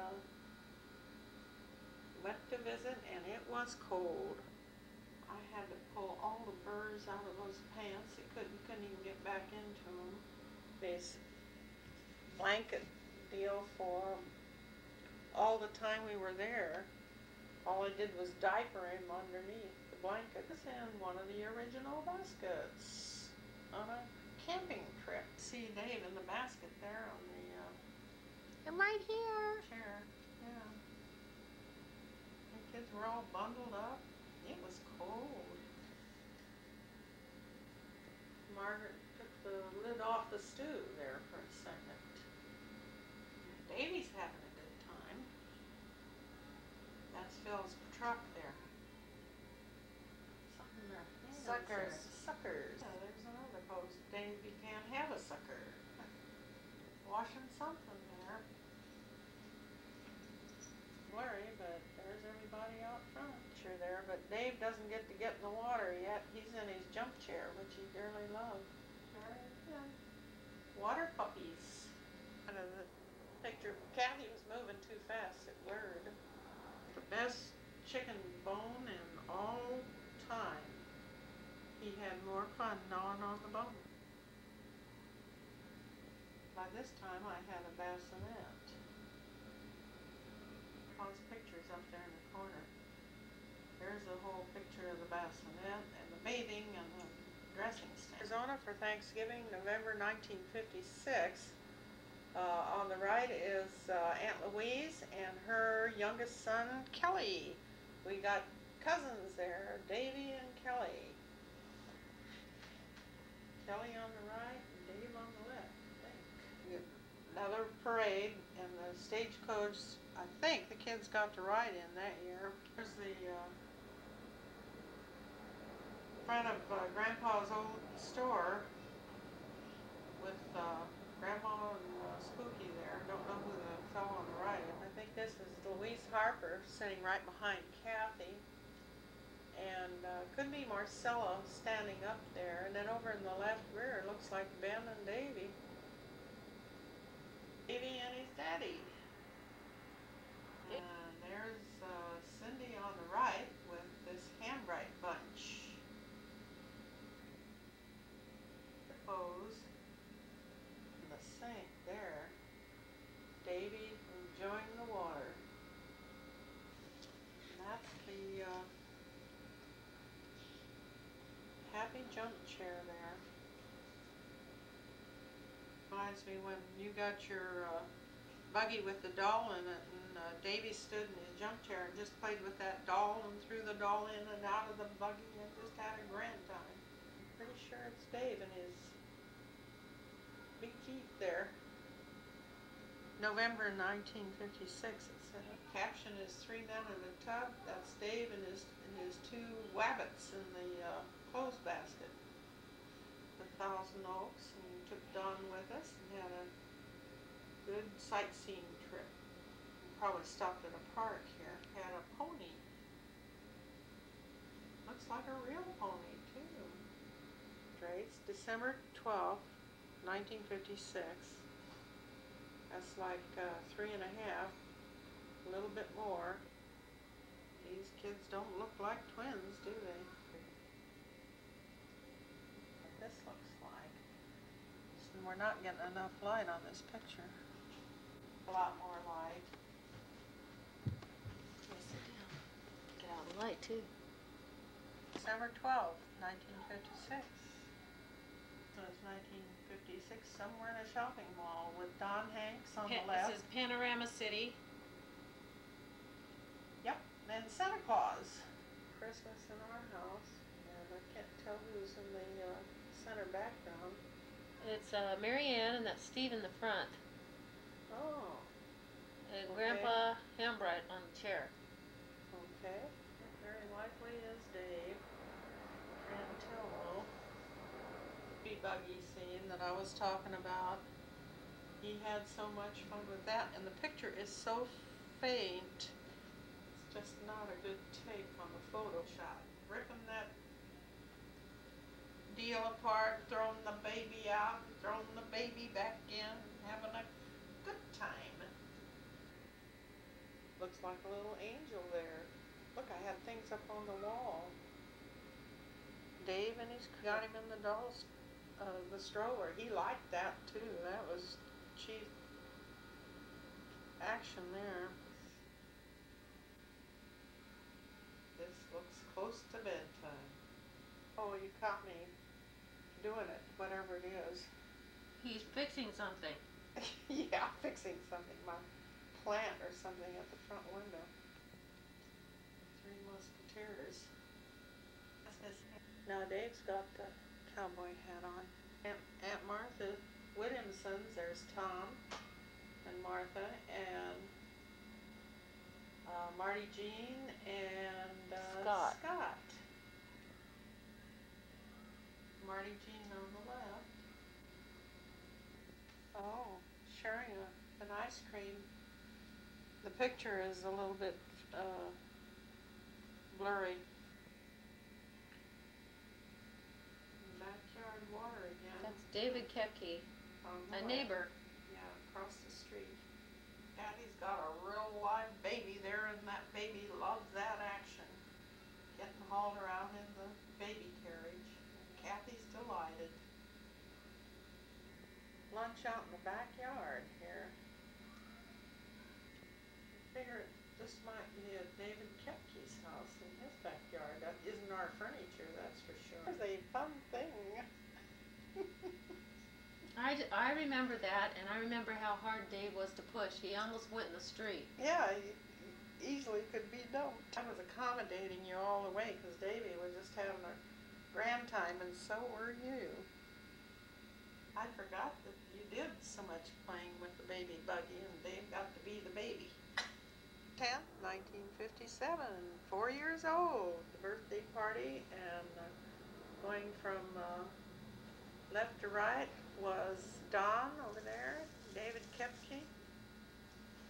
went to visit, and it was cold. I had to pull all the burrs out of those pants. You couldn't even get back into them. This blanket deal for all the time we were there. All I did was diaper him underneath the blankets and one of the original baskets on a camping trip. See Dave in the basket there on the I'm right here. chair. Yeah. The kids were all bundled up. It was cold. Margaret took the lid off the stew there for a second. Davey's having a good time. That's Phil's truck there. Something there. Suckers. Suckers. Yeah, there's another post. Dave, you can't have a sucker. Washing something there. Blurry, but there's everybody out front. Sure there, but Dave doesn't get to get in the water yet. He's in his jump chair, which he dearly loves. Yeah. Water puppies. Out of the picture, Kathy was moving too fast. It blurred. The best chicken bone in all time. He had more fun gnawing on the bone. By this time, I had a bassinet. Paul's picture's up there in the corner. There's a whole picture of the bassinet and the bathing and the dressing stand. Arizona for Thanksgiving, November 1956. On the right is Aunt Louise and her youngest son, Kelly. We got cousins there, Davy and Kelly. Kelly on the right and Dave on the left, I think. Another parade, and the stagecoach, I think the kids got to ride in that year. There's the front of Grandpa's old store with Grandma and Spooky there. Don't know who the fellow on the right is. I think this is Louise Harper sitting right behind Kathy. And could be Marcella standing up there. And then over in the left rear, it looks like Ben and Davy. Davy and his daddy. And there's Cindy on the right with this Handbrite bunch. The pose. And the sink there. Davy enjoying the water. And that's the happy jump chair there. Reminds me when you got your buggy with the doll in it, and Davy stood in his jump chair and just played with that doll and threw the doll in and out of the buggy and just had a grand time. I'm pretty sure it's Dave and his big teeth there. November 1956, it said. The caption is 3 men in a tub. That's Dave and his 2 wabbits in the clothes basket. The Thousand Oaks, and we took Don with us and had a good sightseeing trip. We probably stopped at a park here. Had a pony. Looks like a real pony too. It's December 12th, 1956. That's like 3 and a half, a little bit more. These kids don't look like twins, do they? What this looks like. So we're not getting enough light on this picture. A lot more light. Get out of the light too. December 12th, 1956. So it's 1956, somewhere in a shopping mall with Don Hanks on the left. This is Panorama City. Yep, and Santa Claus. Christmas in our house. And I can't tell who's in the center background. It's Mary Ann, and that's Steve in the front. Oh. And Okay. Grandpa Hambright on the chair. Okay. Very likely is Dave. Rantillo. Buggy scene that I was talking about. He had so much fun with that, and the picture is so faint. It's Just not a good take on the Photoshop. Ripping that deal apart, throwing the baby out, throwing the baby back in, having a good time. Looks like a little angel there. Look, I had things up on the wall. Dave and he's got him in the the stroller. He liked that too. That was chief action there. This looks close to bedtime. Oh, you caught me doing it, whatever it is. He's fixing something. Yeah, fixing something. My plant or something at the front window. Three Musketeers. Now Dave's got the cowboy hat on. Aunt Martha Williamson's, there's Tom and Martha and Marty Jean and Scott. Marty Jean on the left. Oh, sharing an ice cream. The picture is a little bit blurry. Backyard water again. That's David Kepke, a neighbor. Yeah, across the street. Patty's got a real live baby there, and that baby loves that action. Getting hauled around in the baby carriage. Kathy's delighted. Lunch out in the backyard here. I figure this might be a David Kepke's house in his backyard. That isn't our furniture, that's for sure. It's a fun thing. I remember that, and I remember how hard Dave was to push. He almost went in the street. Yeah, easily could be dumped. I was accommodating you all the way because Davey was just having a grand time, and so were you. I forgot that you did so much playing with the baby buggy, and Dave got to be the baby. 10th, 1957, 4 years old, the birthday party, and going from left to right was Don over there, David Kepke,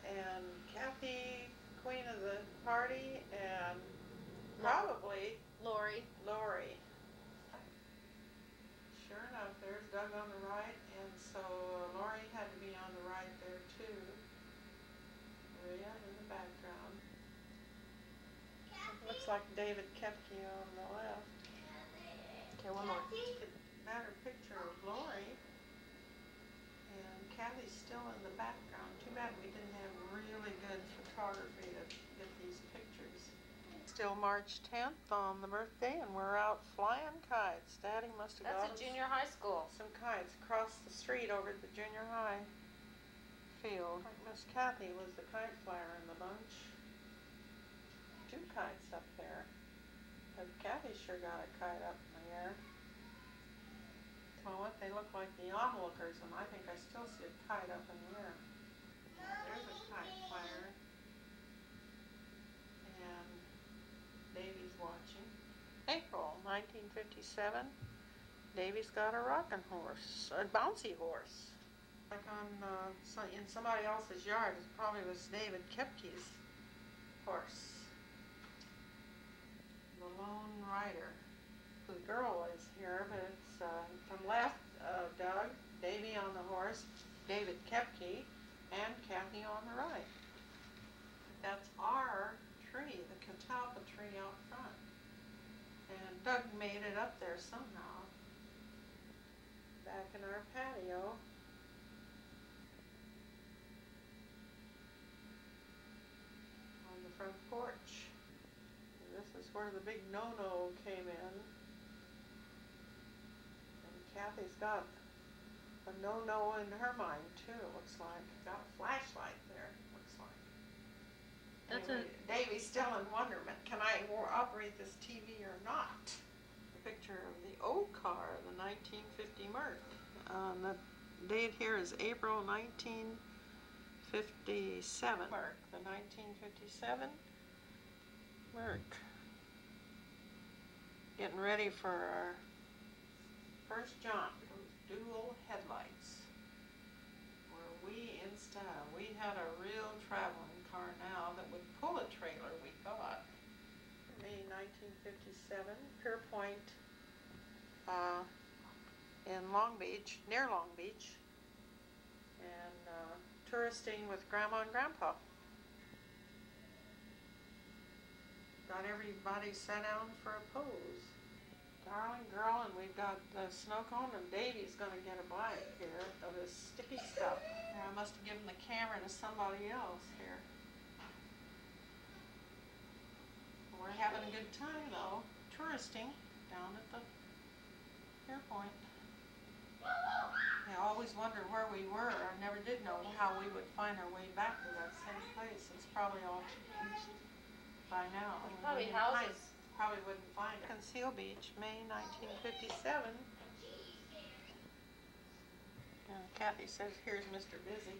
and Kathy, queen of the party, and probably Lori. Sure enough, there's Doug on the right, and so Lori had to be on the right there too. Maria in the background. Looks like David Kepke on the left. Okay, one more. Better picture of Lori. And Kathy's still in the background. Too bad we didn't have really good photography to get these pictures. Still March 10th on the birthday, and we're out flying kites. Daddy must have got That's a junior high school. some kites across the street over at the junior high field. Miss Kathy was the kite flyer in the bunch. 2 kites up there. But Kathy sure got a kite up in the air. Well, what they look like the onlookers, and I think I still see a kite up in the air. There's a kite flyer. And Davy's watching. April 1957. Davy's got a rocking horse, a bouncy horse. Like on in somebody else's yard. It probably was David Kepke's horse. The Lone Rider. The girl is here, but it's from left, Doug, Davy on the horse, David Kepke, and Kathy on the right. That's our tree, the catalpa tree out front. And Doug made it up there somehow. Back in our patio. On the front porch. This is where the big no-no came in. And Kathy's got a no-no in her mind too, looks like. Got a flashlight there, looks like. That's anyway, Davy's still in wonderment. Can I operate this TV or not? A picture of the old car, the 1950 Merc. The date here is April 1957. Merc, the 1957 Merc. Getting ready for our first jaunt. Those dual headlights. Were we in style? We had a real traveling car now that would pull a trailer, we thought. 1957, Pier Point in Long Beach, near Long Beach, and touristing with Grandma and Grandpa. Got everybody sat down for a pose. Darling girl, and we've got the snow cone, and Davey's gonna get a bite here of this sticky stuff. I must have given the camera to somebody else here. We're having a good time though, touristing down at the Pier Point. I always wondered where we were. I never did know how we would find our way back to that same place. It's probably all changed by now. Probably houses. Probably wouldn't find it. Conceal Beach, May 1957. Kathy says, here's Mr. Busy.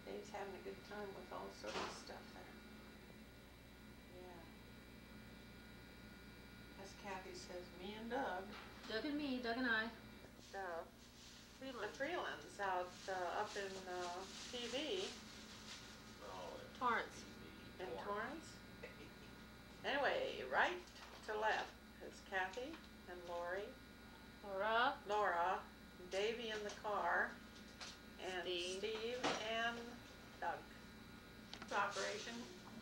Dave's having a good time with all sorts of stuff there. Yeah. As Kathy says, me and Doug. Doug and me, Doug and I. The Freelands out up in TV. Torrance. In Torrance? Anyway, right to left is Kathy and Lori. Laura, Davey in the car, and Steve and Doug. Operation.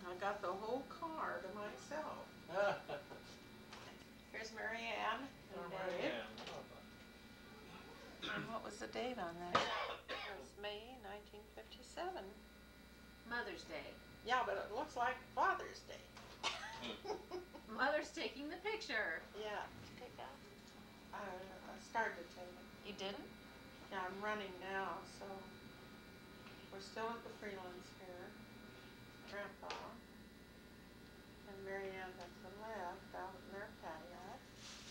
I got the whole car to myself. Here's Mary Ann and Dave. And what was the date on that? It was May 1957. Mother's Day. Yeah, but it looks like Father's Day. Mother's taking the picture. Yeah. Did you take that? I started to take it. You didn't? Yeah, I'm running now, so we're still at the Freelands here. Grandpa and Mary Ann at the left out in their patio.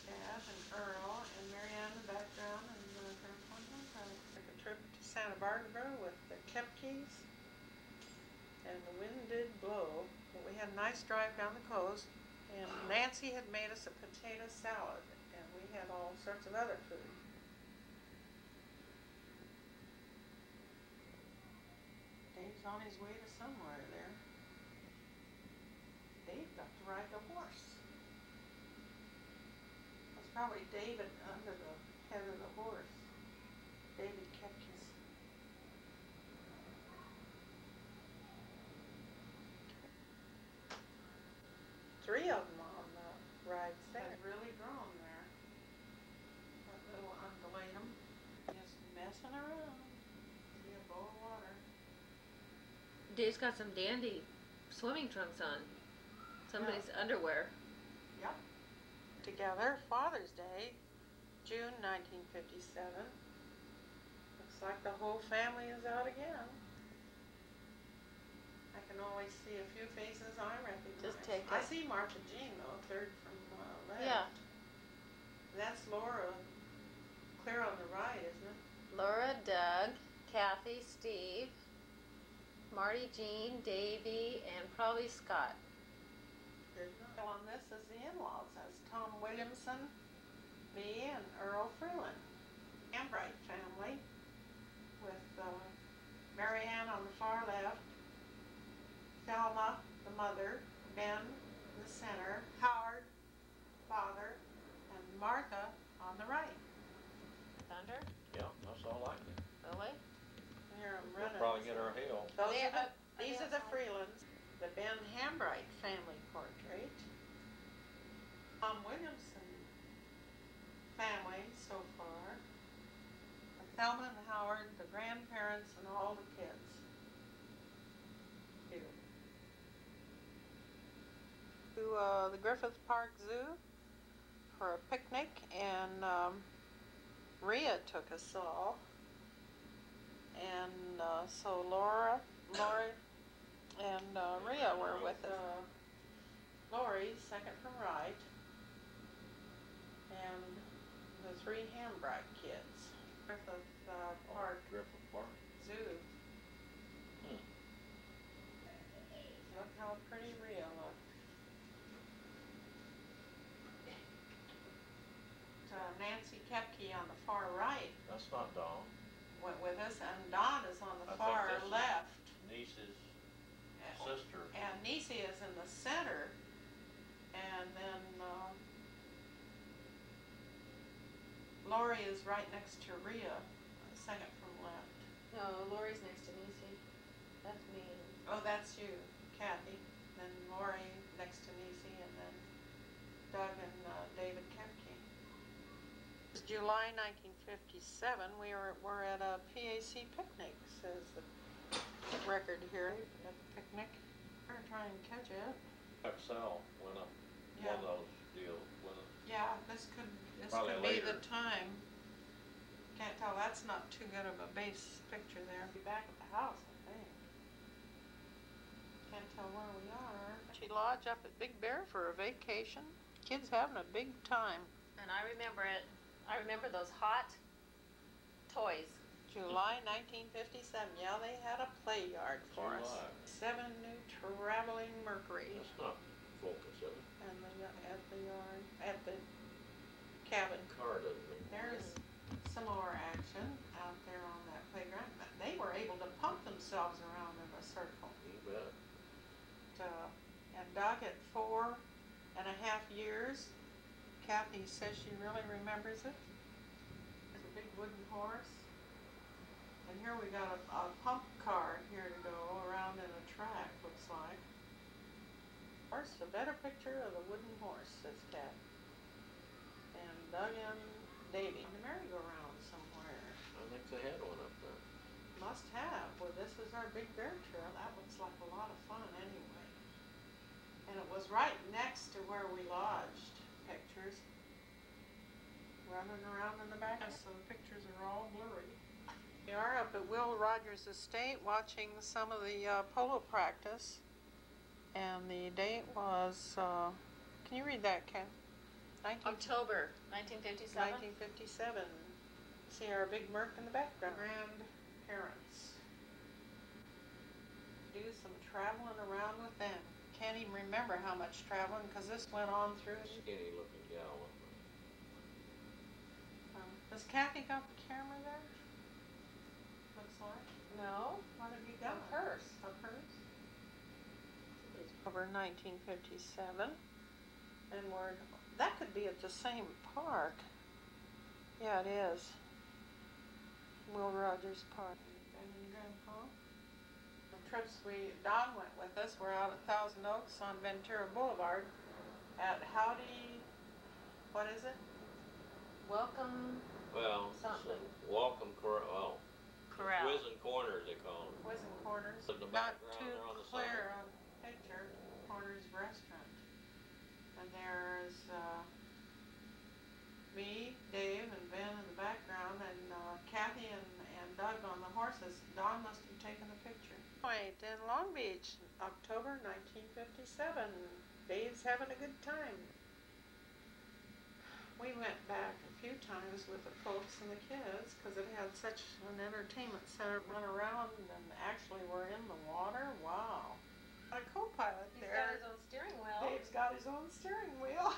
Dad and Earl and Mary Ann in the background, and Grandpa and Grandpa took a trip to Santa Barbara with the Kepkes, and the wind did blow, but we had a nice drive down the coast, and Nancy had made us a potato salad, and we had all sorts of other food. Dave's on his way to somewhere there. Dave got to ride the horse. That's probably David under the head of the horse. David Kepkes. Three of them on the rides there. They've really grown there. That little undulatum. Just messing around. See a bowl of water. Dave's got some dandy swimming trunks on. Somebody's underwear. Yep. Together, Father's Day, June 1957. Looks like the whole family is out again. I can always see a few faces I recognize. Just take I it. see Martha Jean though, third from left. Yeah. That's Laura, clear on the right, isn't it? Laura, Doug, Kathy, Steve, Marty, Jean, Davey, and probably Scott. On this is the in-laws. That's Tom Williamson, me, and Earl Freeland. Ambright family with Mary Ann on the far left, Thelma, the mother, Ben in the center, Howard, father, and Martha on the right. Thunder? Yeah, that's all I can. Really? Here I'm We'll running. probably get our hail. These are the Freelands. The Ben Hambright family portrait. Tom Williamson family so far. Thelma and Howard, the grandparents, and all the kids. Here. To the Griffith Park Zoo for a picnic, and Rhea took us all. And so Lori, and Rhea were with us. Lori, second from right, and the three Hambright kids. Griffith Park Griffith Park. Zoo. Look how pretty Rhea looked. Nancy Kepke on the far right That's not Dawn. went with us, and Dawn is on the I think far that's left. Niece's And- sister. And Nisi is in the center, and And then Lori is right next to Rhea, second from left. No, Lori's next to Nisi. That's me. Oh, that's you, Kathy. Then Lori next to Nisi, and then Doug and David Kepke. July 1957, we were at a PAC picnic, says the record here. At the picnic. We're gonna try and catch it. Excel went up. Yeah. One of those deals went up. Yeah, this could Probably be later. the time. Can't tell. That's not too good of a base picture there. Be back at the house, I think. Can't tell where we are. She lodged up at Big Bear for a vacation. Kids having a big time. And I remember it. I remember those hot toys. July 1957. Yeah, they had a play yard for us. July. 7 new traveling Mercuries. That's not focus, is it? And at the yard, at the cabin. Car doesn't mean. There's some more action out there on that playground. They were able to pump themselves around in a circle. You bet. And Doug at 4.5 years, Kathy says she really remembers it. There's a big wooden horse. And here we got a pump car here to go around in a track, looks like. First, a better picture of the wooden horse, says Kat. And Doug and Davey in the merry-go-round somewhere. I think they had one up there. Must have. Well, this is our Big Bear Trail. That looks like a lot of fun anyway. And it was right next to where we lodged. Pictures. Running around in the back, so the pictures are all blurry. We are up at Will Rogers' estate watching some of the polo practice. And the date was, can you read that, Ken? October 1957. 1957. See our big Merc in the background. Grandparents. Do some traveling around with them. Can't even remember how much traveling because this went on through. Skinny looking gal. Has Kathy got the camera there? Looks like. No. What have you got? Of hers. Of hers? Over 1957. And that could be at the same park. Yeah, it is. Will Rogers Park. And Grandpa. The trips Don went with us. We're out at Thousand Oaks on Ventura Boulevard at Howdy, what is it? Welcome. Well, Something. Welcome, well, Corral. Whizzing Corners they call them. Whizzing Corners. In the Not background too there on the clear side. on the picture. Corners Restaurant. And there's me, Dave, and Ben in the background, and Kathy and Doug on the horses. Don must have taken the picture. Wait, in Long Beach, October 1957. Dave's having a good time. We went back a few times with the folks and the kids because it had such an entertainment center. Run around and actually we're in the water. Wow. A co-pilot He's there. got his own steering wheel. Dave's got his own steering wheel.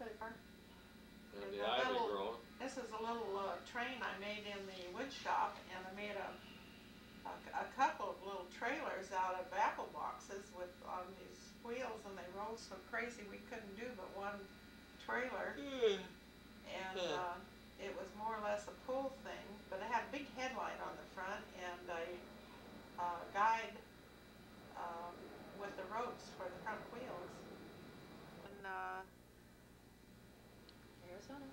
And the ivy growing. This is a little train I made in the wood shop, and I made a couple of little trailers out of apple boxes on these wheels, and they rolled so crazy we couldn't do but one trailer. And it was more or less a pull thing, but it had a big headlight on the front and a guide with the ropes for the front wheels. And,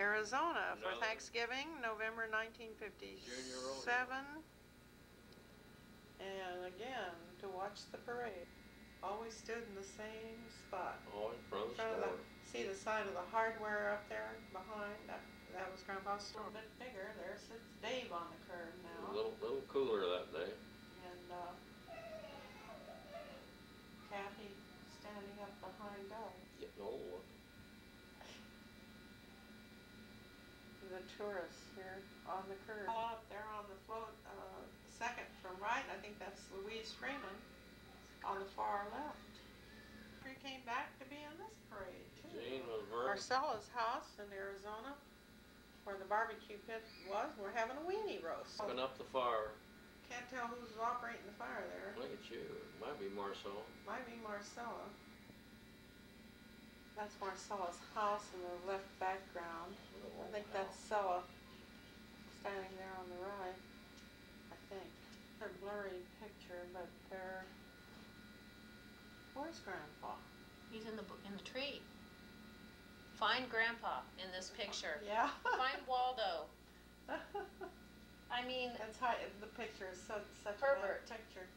Arizona for Thanksgiving, November 1957. And again, to watch the parade. Always stood in the same spot. Oh, in front of the store. See the side of the hardware up there behind? That was Grandpa's store. A bit bigger. There sits Dave on the curb now. A little cooler that day. And Kathy standing up behind Doug. Getting old. The tourists here on the curb. Up there on the float, second from right, I think that's Louise Freeman on the far left. She came back to be in this parade too. Gene was very. Marcella's house in Arizona, where the barbecue pit was. We're having a weenie roast. Open up the fire. Can't tell who's operating the fire there. Look at you. Might be Marcel. Might be Marcella. That's Marcella's house in the left background. I think that's Sella standing there on the right. I think. They're a blurry picture, but they're... Where's Grandpa? He's in the tree. Find Grandpa in this picture. Yeah. Find Waldo. I mean, That's how the picture is such Herbert. a bad picture.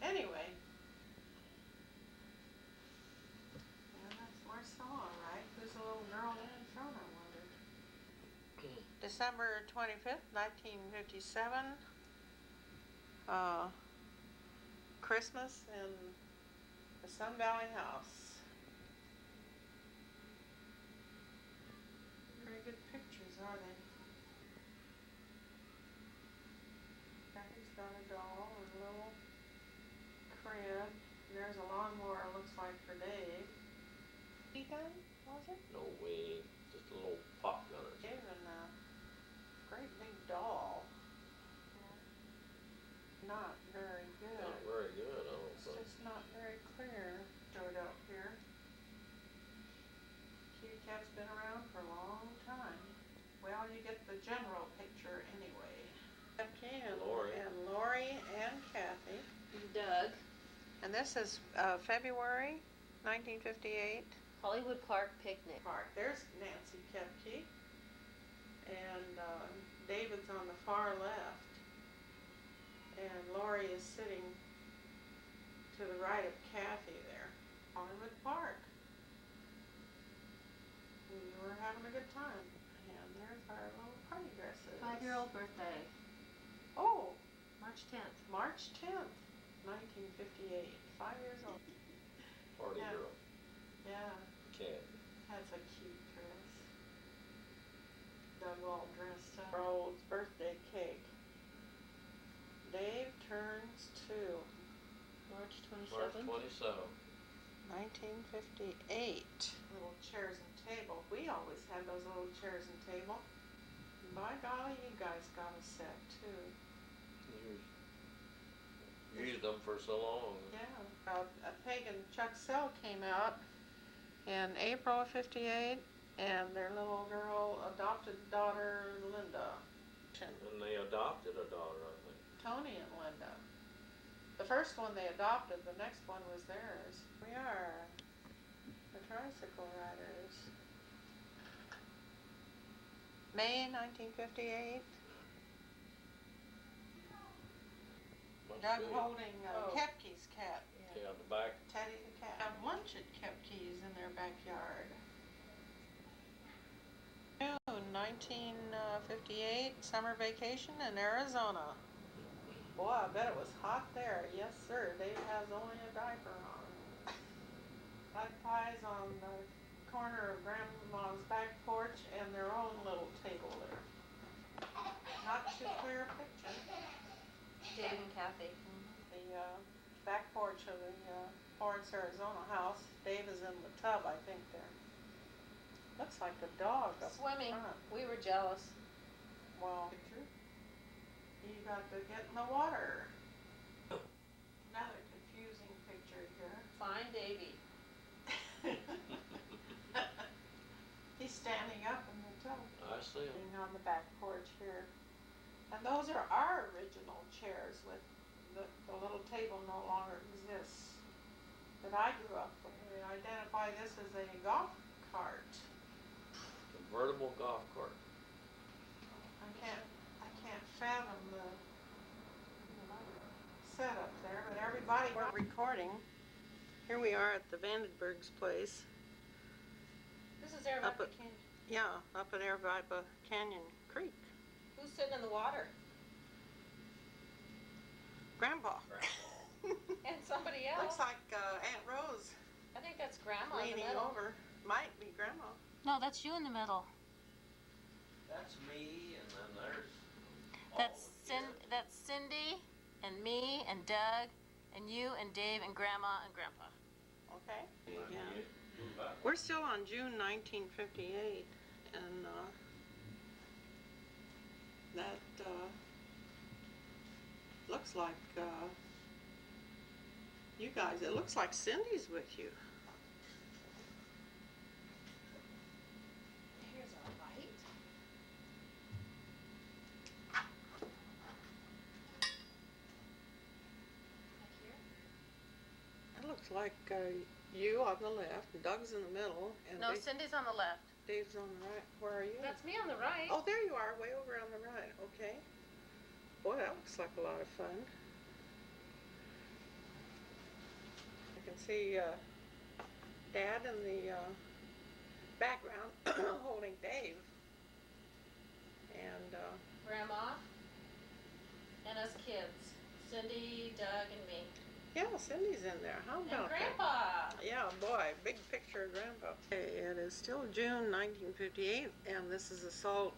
Anyway. Yeah, that's Marcella, right? Who's the little girl there in front, I wonder. December 25th, 1957. Christmas in the Sun Valley house. Very good pictures, are they? Kathy's got a doll and a little crib. There's a lawnmower, looks like, for Dave. He done, was it? No way. Just a little pop gunner. Dave and a great big doll. Not very good. Not very good, I don't It's think. just not very clear. Showed up here. Kitty cat's been around for a long time. Well, you get the general picture anyway. Okay, and Lori and Kathy. Doug. And this is February 1958. Hollywood Park picnic. Park. There's Nancy Kepke. And David's on the far left. And Lori is sitting to the right of Kathy there. Hollywood Park. We were having a good time. And there's our little party dresses. 5-year-old birthday. Oh, March 10th. March 10th, 1958. 5 years old. Party Yeah. girl. Yeah, Cat. that's a cute dress. Doug all dressed up. Old's birthday cake. Dave turns 2. March March 27th. 27. 1958. Little chairs and table. We always had those little chairs and table. By golly, you guys got a set too. Used them for so long. Yeah. A Pagan Chuck Sell came out in April of 58, and their little girl adopted daughter Linda. And they adopted a daughter, I think. Tony and Linda. The first one they adopted, the next one was theirs. We are the Tricycle Riders. May 1958. Must Doug be. holding Oh. Kepke's cat. Yeah, the back. Teddy the cat. Have lunch at Kepke's in their backyard. June 1958, summer vacation in Arizona. Boy, I bet it was hot there. Yes, sir. Dave has only a diaper on. Mud pies on the corner of Grandma's back porch and their own little table there. Not too clear a picture. Dave and Kathy. The back porch of the Florence, Arizona house. Dave is in the tub, I think, there. Looks like the dog up Swimming. front. We were jealous. Well, you got to get in the water. Another confusing picture here. Find Davy. He's standing up in the tub. I see him. Sitting on the back porch here. And those are our original chairs with the little table no longer exists that I grew up with. We identify this as a golf cart. Convertible golf cart. I can't fathom the setup there, but everybody, we're recording. Here we are at the Vandenberg's place. This is Air Up Canyon. Yeah, up at Aravaipa Canyon Creek. Who's sitting in the water? Grandpa. And somebody else. Looks like Aunt Rose I think that's Grandma in the leaning middle. over. Might be Grandma. No, that's you in the middle. That's me, and then there's. That's Cindy and me and Doug and you and Dave and Grandma and Grandpa. Okay. Yeah. We're still on June 1958, and that looks like you guys. It looks like Cindy's with you. looks like you on the left, Doug's in the middle, and No, Cindy's on the left. Dave's on the right. Where are you? That's me on the right. Oh, there you are, way over on the right. Okay. Boy, that looks like a lot of fun. I can see Dad in the background holding Dave. And Grandma and us kids. Cindy, Doug, and me. yeah, Cindy's in there. How about And Grandpa. that? Yeah, boy, big picture of Grandpa. It is still June 1958, and this is the Salt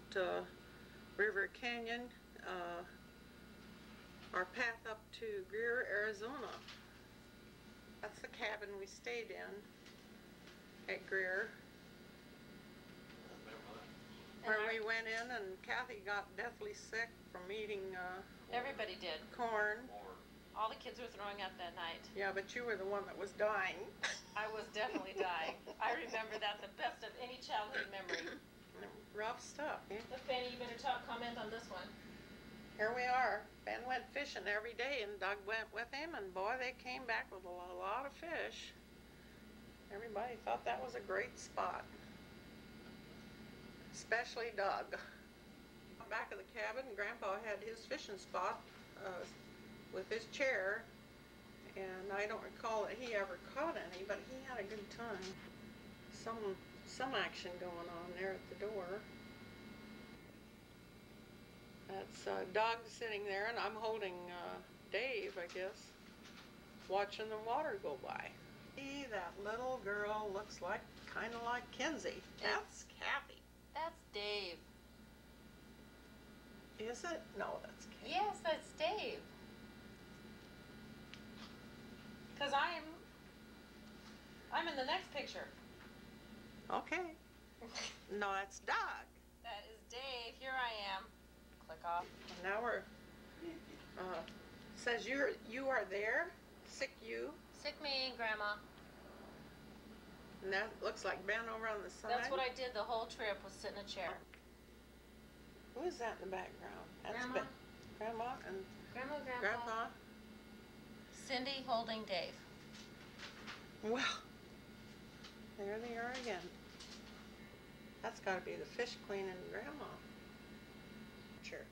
River Canyon. Our path up to Greer, Arizona. That's the cabin we stayed in at Greer. Where we went in and Kathy got deathly sick from eating Everybody did. corn. All the kids were throwing up that night. Yeah, but you were the one that was dying. I was definitely dying. I remember that the best of any childhood memory. Rough stuff. Yeah. Look, Benny, you better comment on this one. Here we are. Ben went fishing every day and Doug went with him, and boy, they came back with a lot of fish. Everybody thought that was a great spot. Especially Doug. Back of the cabin, Grandpa had his fishing spot with his chair, and I don't recall that he ever caught any, but he had a good time. Some action going on there at the door. That's Doug sitting there, and I'm holding Dave, I guess, watching the water go by. See, that little girl looks like, kind of like Kinsey. That's Kathy. That's Dave. Is it? No, that's Kathy. Yes, that's Dave. Because I'm in the next picture. Okay. No, that's Doug. That is Dave. Here I am. Click off. And now we're, says you are there, sick you. Sick me, Grandma. And that looks like Ben over on the side. That's what I did the whole trip, was sit in a chair. Who is that in the background? That's Grandma. Ben. Grandma and Grandpa. Cindy holding Dave. Well, there they are again. That's got to be the fish queen and Grandma. Sure.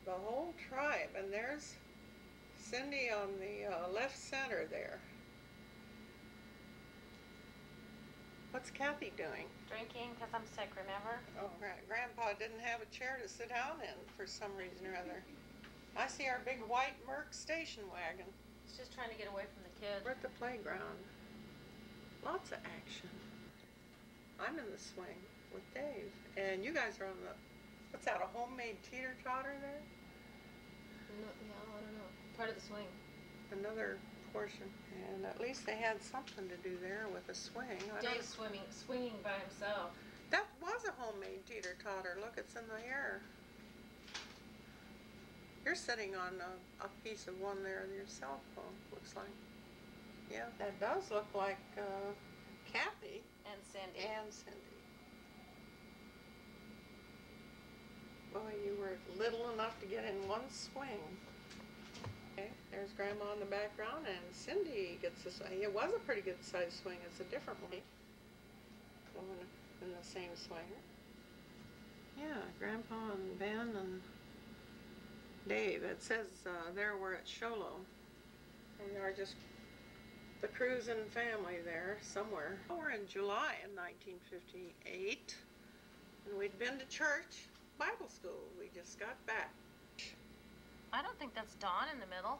The whole tribe, and there's Cindy on the left center there. What's Kathy doing? Drinking, because I'm sick, remember? Oh, right. Grandpa didn't have a chair to sit down in for some reason or other. I see our big white Merc station wagon. He's just trying to get away from the kids. We're at the playground. Lots of action. I'm in the swing with Dave. And you guys are on the, what's that, a homemade teeter-totter there? No, yeah, I don't know. Part of the swing. Another portion. And at least they had something to do there with a swing. Dave's swinging by himself. That was a homemade teeter-totter. Look, it's in the air. You're sitting on a piece of one there on your cell phone, looks like. Yeah, that does look like Kathy. And Cindy. Boy, you were little enough to get in one swing. Okay, there's Grandma in the background, and Cindy gets this. It was a pretty good sized swing. It's a different one. Going in the same swing. Yeah, Grandpa and Ben and Dave. It says there we're at Sholo. We are just the cruising family there somewhere. We're in July in 1958, and we'd been to church, Bible school. We just got back. I don't think that's Dawn in the middle.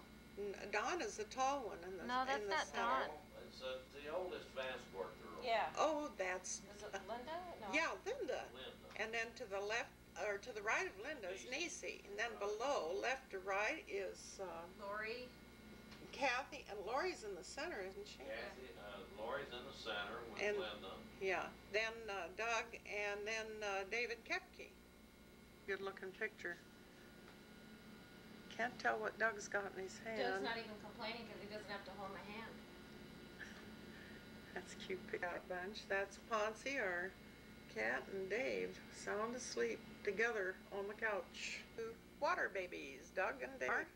Dawn is the tall one in the No, that's not center. Dawn. It's the oldest fastboard girl. Yeah. Oh, that's Is it Linda? No. yeah, Linda. Linda. And then to the left, or to the right of Linda is Nisi, and then below, left to right, is Lori. Kathy, and Lori's in the center, isn't she? Kathy, Lori's in the center with And- Linda. Yeah. Then Doug, and then David Kepke. Good looking picture. Can't tell what Doug's got in his hand. Doug's not even complaining because he doesn't have to hold my hand. That's cute. Pick out a bunch. That's Ponce, our cat, and Dave, sound asleep together on the couch. Water babies, Doug and Dave.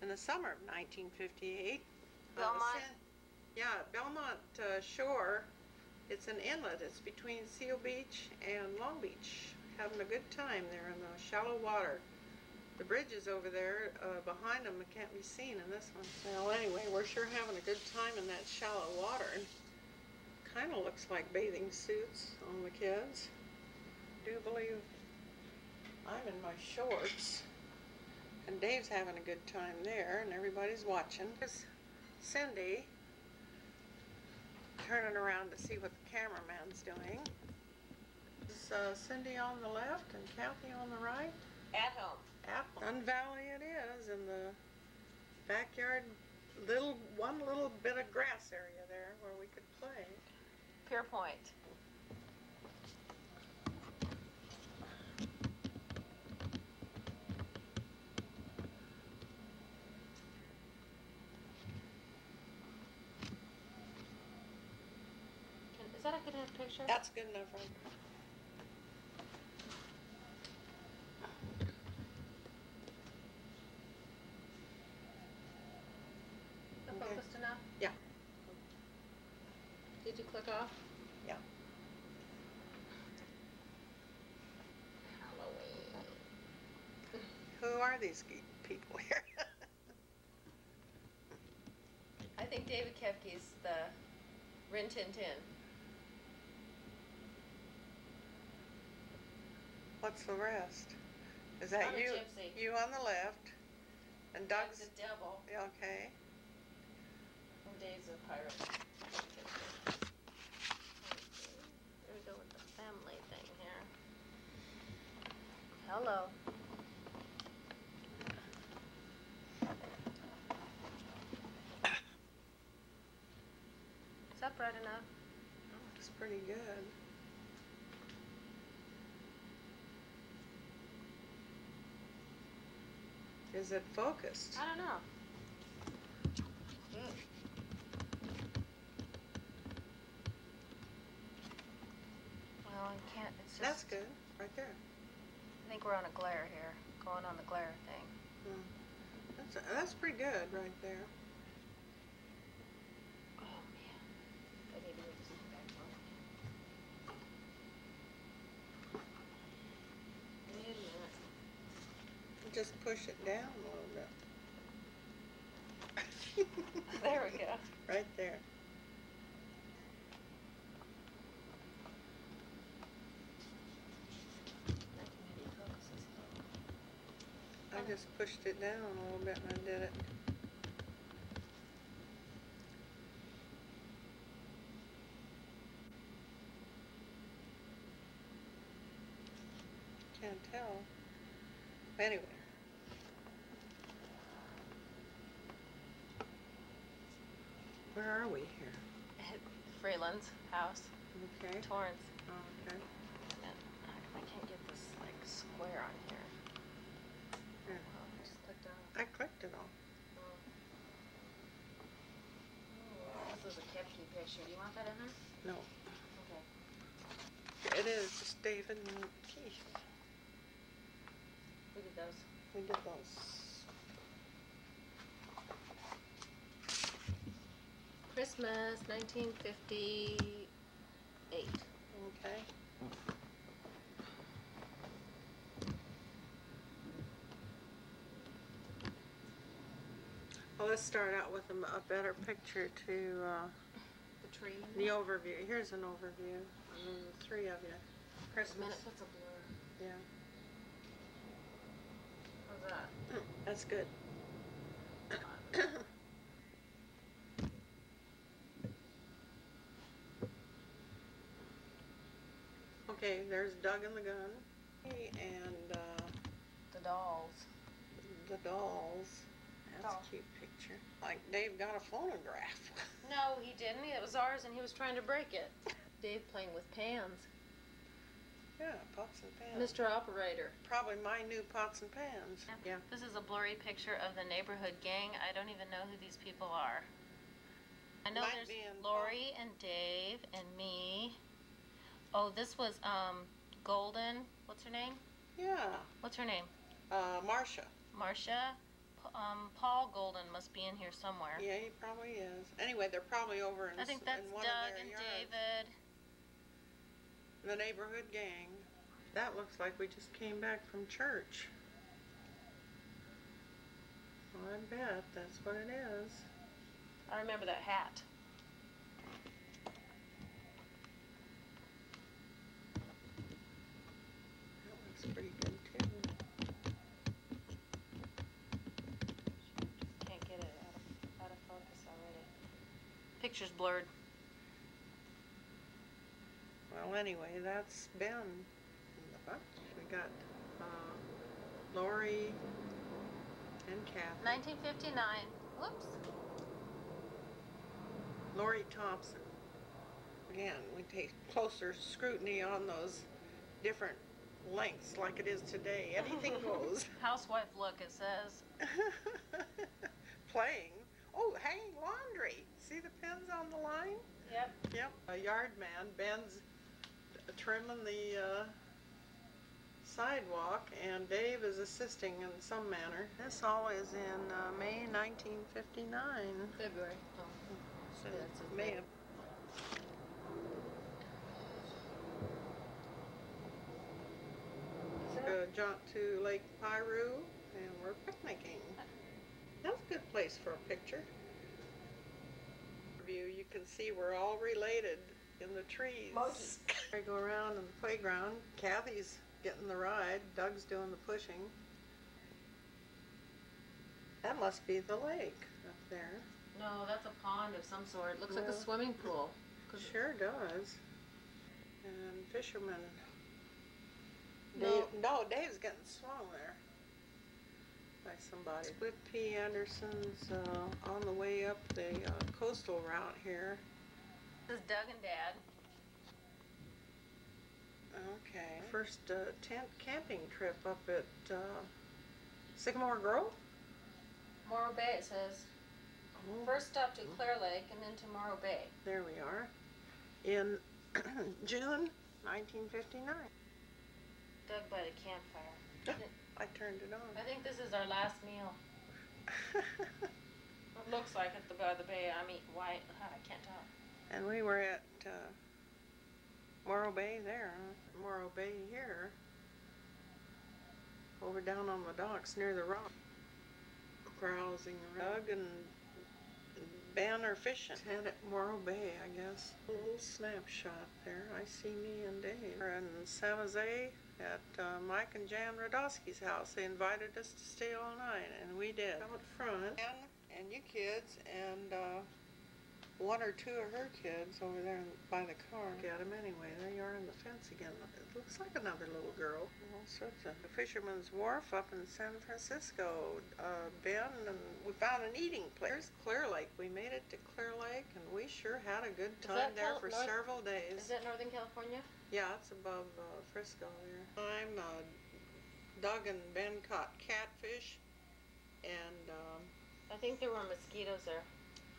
In the summer of 1958, Belmont? Yeah, Belmont Shore. It's an inlet. It's between Seal Beach and Long Beach. Having a good time there in the shallow water. The bridge is over there behind them. It can't be seen in this one. Well, anyway, we're sure having a good time in that shallow water. And kind of looks like bathing suits on the kids. I do believe I'm in my shorts. And Dave's having a good time there, and everybody's watching. There's Cindy turning around to see what the cameraman's doing. Is Cindy on the left and Kathy on the right? At home. Sun Valley it is, in the backyard, one little bit of grass area there where we could play. Pier Point. Is that a good enough picture? That's good enough, right? Focused enough? Yeah. Did you click off? Yeah. Who are these people here? I think David Kefke's the Rin Tin Tin. What's the rest? Is that I'm a you? gypsy. You on the left, and Doug's the devil. okay. And Dave's a pirate. There we go with the family thing here. Hello. Is that bright enough? Looks pretty good. Is it focused? I don't know. Good. Well, I can't. It's just. That's good, right there. I think we're on a glare here. Going on the glare thing. That's pretty good right there. Oh man. I need to move this back on. Wait a minute. Just push it down a little bit. There we go. Right there. I just pushed it down a little bit and I did it. Can't tell. Anyway. Where are we here? At Freeland's house. Okay. Torrance. Oh, okay. And I can't get this like square on here. Here. Oh, I just clicked on it. I clicked it all. Oh. This is a Kepke picture. Do you want that in there? No. Okay. It is just David and Keith. We did those. We did those. Christmas, 1958. Okay. Well, let's start out with a better picture to The tree. the overview. Here's an overview of the three of you. A Christmas. minute, that's a blur. Yeah. How's that? That's good. Okay, there's Doug and the gun. And The dolls. the dolls. That's Doll. a cute picture. Like Dave got a phonograph. No, he didn't. It was ours and he was trying to break it. Dave playing with pans. Yeah, pots and pans. Mr. Operator. Probably my new pots and pans. Yeah. This is a blurry picture of the neighborhood gang. I don't even know who these people are. I know Might there's be in Lori and Dave and me. Oh, this was Golden. What's her name? Yeah. What's her name? Marcia. Marcia, Paul Golden must be in here somewhere. Yeah, he probably is. Anyway, they're probably over in I think that's in one Doug of their and yards. David. The neighborhood gang. That looks like we just came back from church. Well, I bet that's what it is. I remember that hat. That looks pretty good too. Can't get it out of focus already. Picture's blurred. Well, anyway, that's Ben in the bunch. We got Lori and Kathy. 1959. Whoops. Lori Thompson. Again, we take closer scrutiny on those different lengths like it is today. Anything goes. Housewife look, it says. Playing. Oh, hanging laundry. See the pins on the line? Yep. Yep. A yard man. Ben's trimming the sidewalk, and Dave is assisting in some manner. This all is in May 1959. February. Oh. So That's his May. name. Jaunt to Lake Piru, and we're picnicking. That's a good place for a picture. View, you can see we're all related in the trees. Monkeys. I go around in the playground. Kathy's getting the ride. Doug's doing the pushing. That must be the lake up there. No, that's a pond of some sort. Looks like a No. swimming pool. Sure does. And fishermen. No. Dave's getting swung there by somebody. Whit P. Anderson's on the way up the coastal route here. This is Doug and Dad. Okay. First tent camping trip up at Sycamore Grove? Morro Bay, it says. Oh, First stop to Clear Lake and then to Morro Bay. there we are. In June 1959. Doug by the campfire. I turned it on. I think this is our last meal. It looks like it by the bay. I mean, why? I can't tell. And we were at Morro Bay there, Morro Bay here, over down on the docks near the rock, browsing around. Doug and Ben are fishing. Head at Morro Bay, I guess. A little snapshot there. I see me and Dave. We're in San Jose at Mike and Jan Radosky's house. They invited us to stay all night, and we did. Out front, and you kids, and one or two of her kids over there by the car. Get them anyway. There you are on the fence again. It looks like another little girl. All sorts of. The Fisherman's Wharf up in San Francisco. Ben, and we found an eating place. Here's Clear Lake. We made it to Clear Lake, and we sure had a good time there for several days. Is that Northern California? Yeah, it's above Frisco there. Doug and Ben caught catfish, and I think there were mosquitoes there.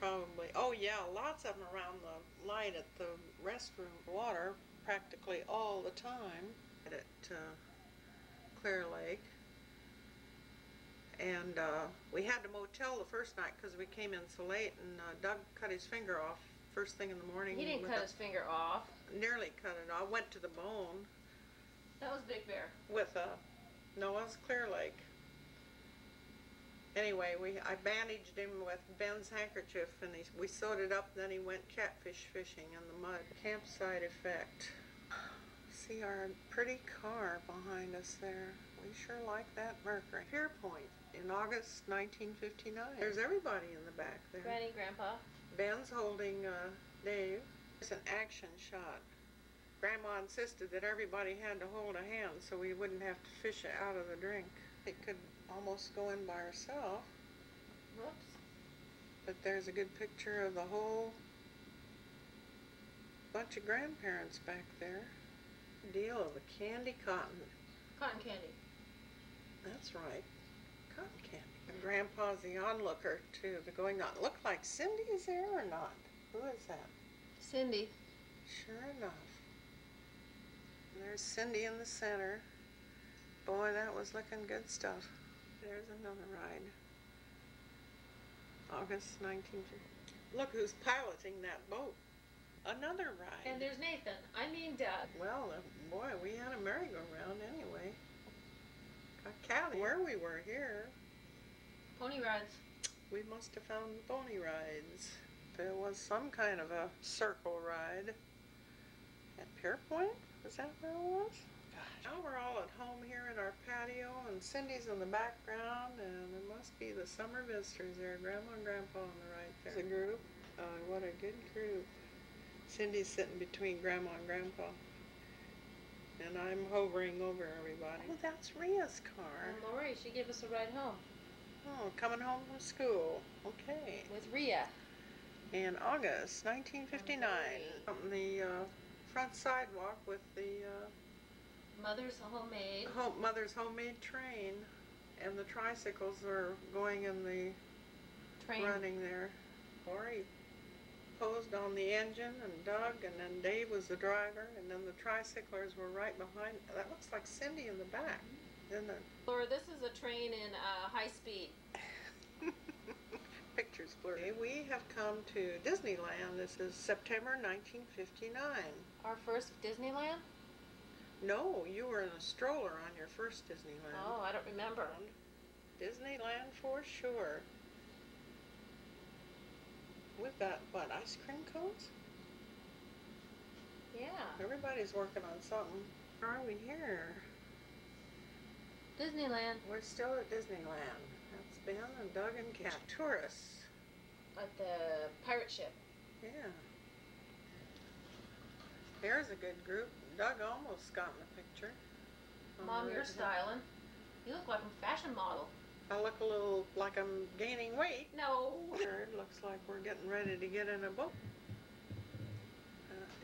probably, oh yeah, lots of them around the light at the restroom. Water practically all the time at Clear Lake. And we had to motel the first night because we came in so late, and Doug cut his finger off first thing in the morning. He didn't cut his finger off. Nearly cut it off. Went to the bone. That was Big Bear. With Noah's Clear Lake. Anyway, I bandaged him with Ben's handkerchief, and we sewed it up. Then he went catfish fishing in the mud. Campsite effect. See our pretty car behind us there. We sure like that Mercury. Pier Point in August 1959. There's everybody in the back there. Granny, Grandpa. Ben's holding Dave. It's an action shot. Grandma insisted that everybody had to hold a hand so we wouldn't have to fish it out of the drink. It could almost go in by herself. Whoops. But there's a good picture of the whole bunch of grandparents back there. Deal of the candy cotton. Cotton candy. That's right. Cotton candy. And Grandpa's the onlooker to the going on. Look like Cindy's there or not? Who is that? Cindy. Sure enough. There's Cindy in the center. Boy, that was looking good stuff. There's another ride. August 1950. Look who's piloting that boat. Another ride. And there's Nathan. I mean Doug. Well, boy, we had a merry-go-round anyway. Got Callie. Where we were here. Pony rides. We must have found the pony rides. There was some kind of a circle ride at Pierpoint. Is that where it was? Gosh. Now we're all at home here in our patio, and Cindy's in the background, and it must be the summer visitors there. Grandma and Grandpa on the right there. There's a group. What a good group. Cindy's sitting between Grandma and Grandpa. And I'm hovering over everybody. Oh, that's Rhea's car. And Lori, she gave us a ride home. Oh, coming home from school. Okay. With Rhea. In August 1959. On the front sidewalk with the Mother's homemade. Mother's homemade train. And the tricycles are going in the Train. running there. Lori posed on the engine, and Doug, and then Dave was the driver, and then the tricyclers were right behind. That looks like Cindy in the back, isn't it? Laura, this is a train in high speed. Pictures blurry. We have come to Disneyland. This is September 1959. Our first Disneyland? No, you were in a stroller on your first Disneyland. Oh, I don't remember. Disneyland for sure. We've got, what, ice cream cones? Yeah. Everybody's working on something. Where are we here? Disneyland. We're still at Disneyland. That's Ben and Doug and Cat. Tourists. At the pirate ship. Yeah. There's a good group. Doug almost got in the picture. Mom, you're styling. You look like a fashion model. I look a little like I'm gaining weight. No. It looks like we're getting ready to get in a boat.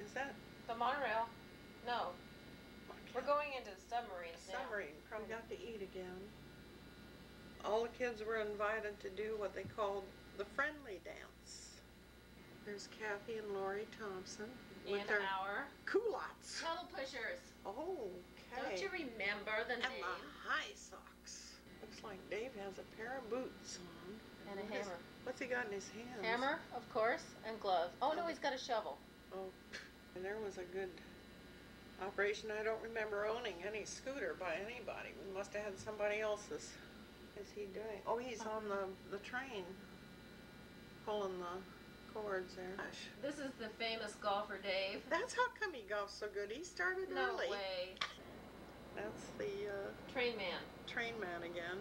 Is that? The monorail? No. We're going into the submarines now. Submarine. Probably got to eat again. All the kids were invited to do what they called the friendly dance. There's Kathy and Lori Thompson. In our culottes. pedal pushers. Okay. Don't you remember the And name? the high socks. Looks like Dave has a pair of boots on. And a hammer. What's he got in his hands? Hammer, of course, and gloves. Oh no, he's got a shovel. Oh, and there was a good operation. I don't remember owning any scooter by anybody. We must have had somebody else's. What is he doing? Oh, he's on the train, pulling the cords there. Gosh. This is the famous golfer Dave. That's how come he golfs so good. He started No early. way. That's the Train man. train man again.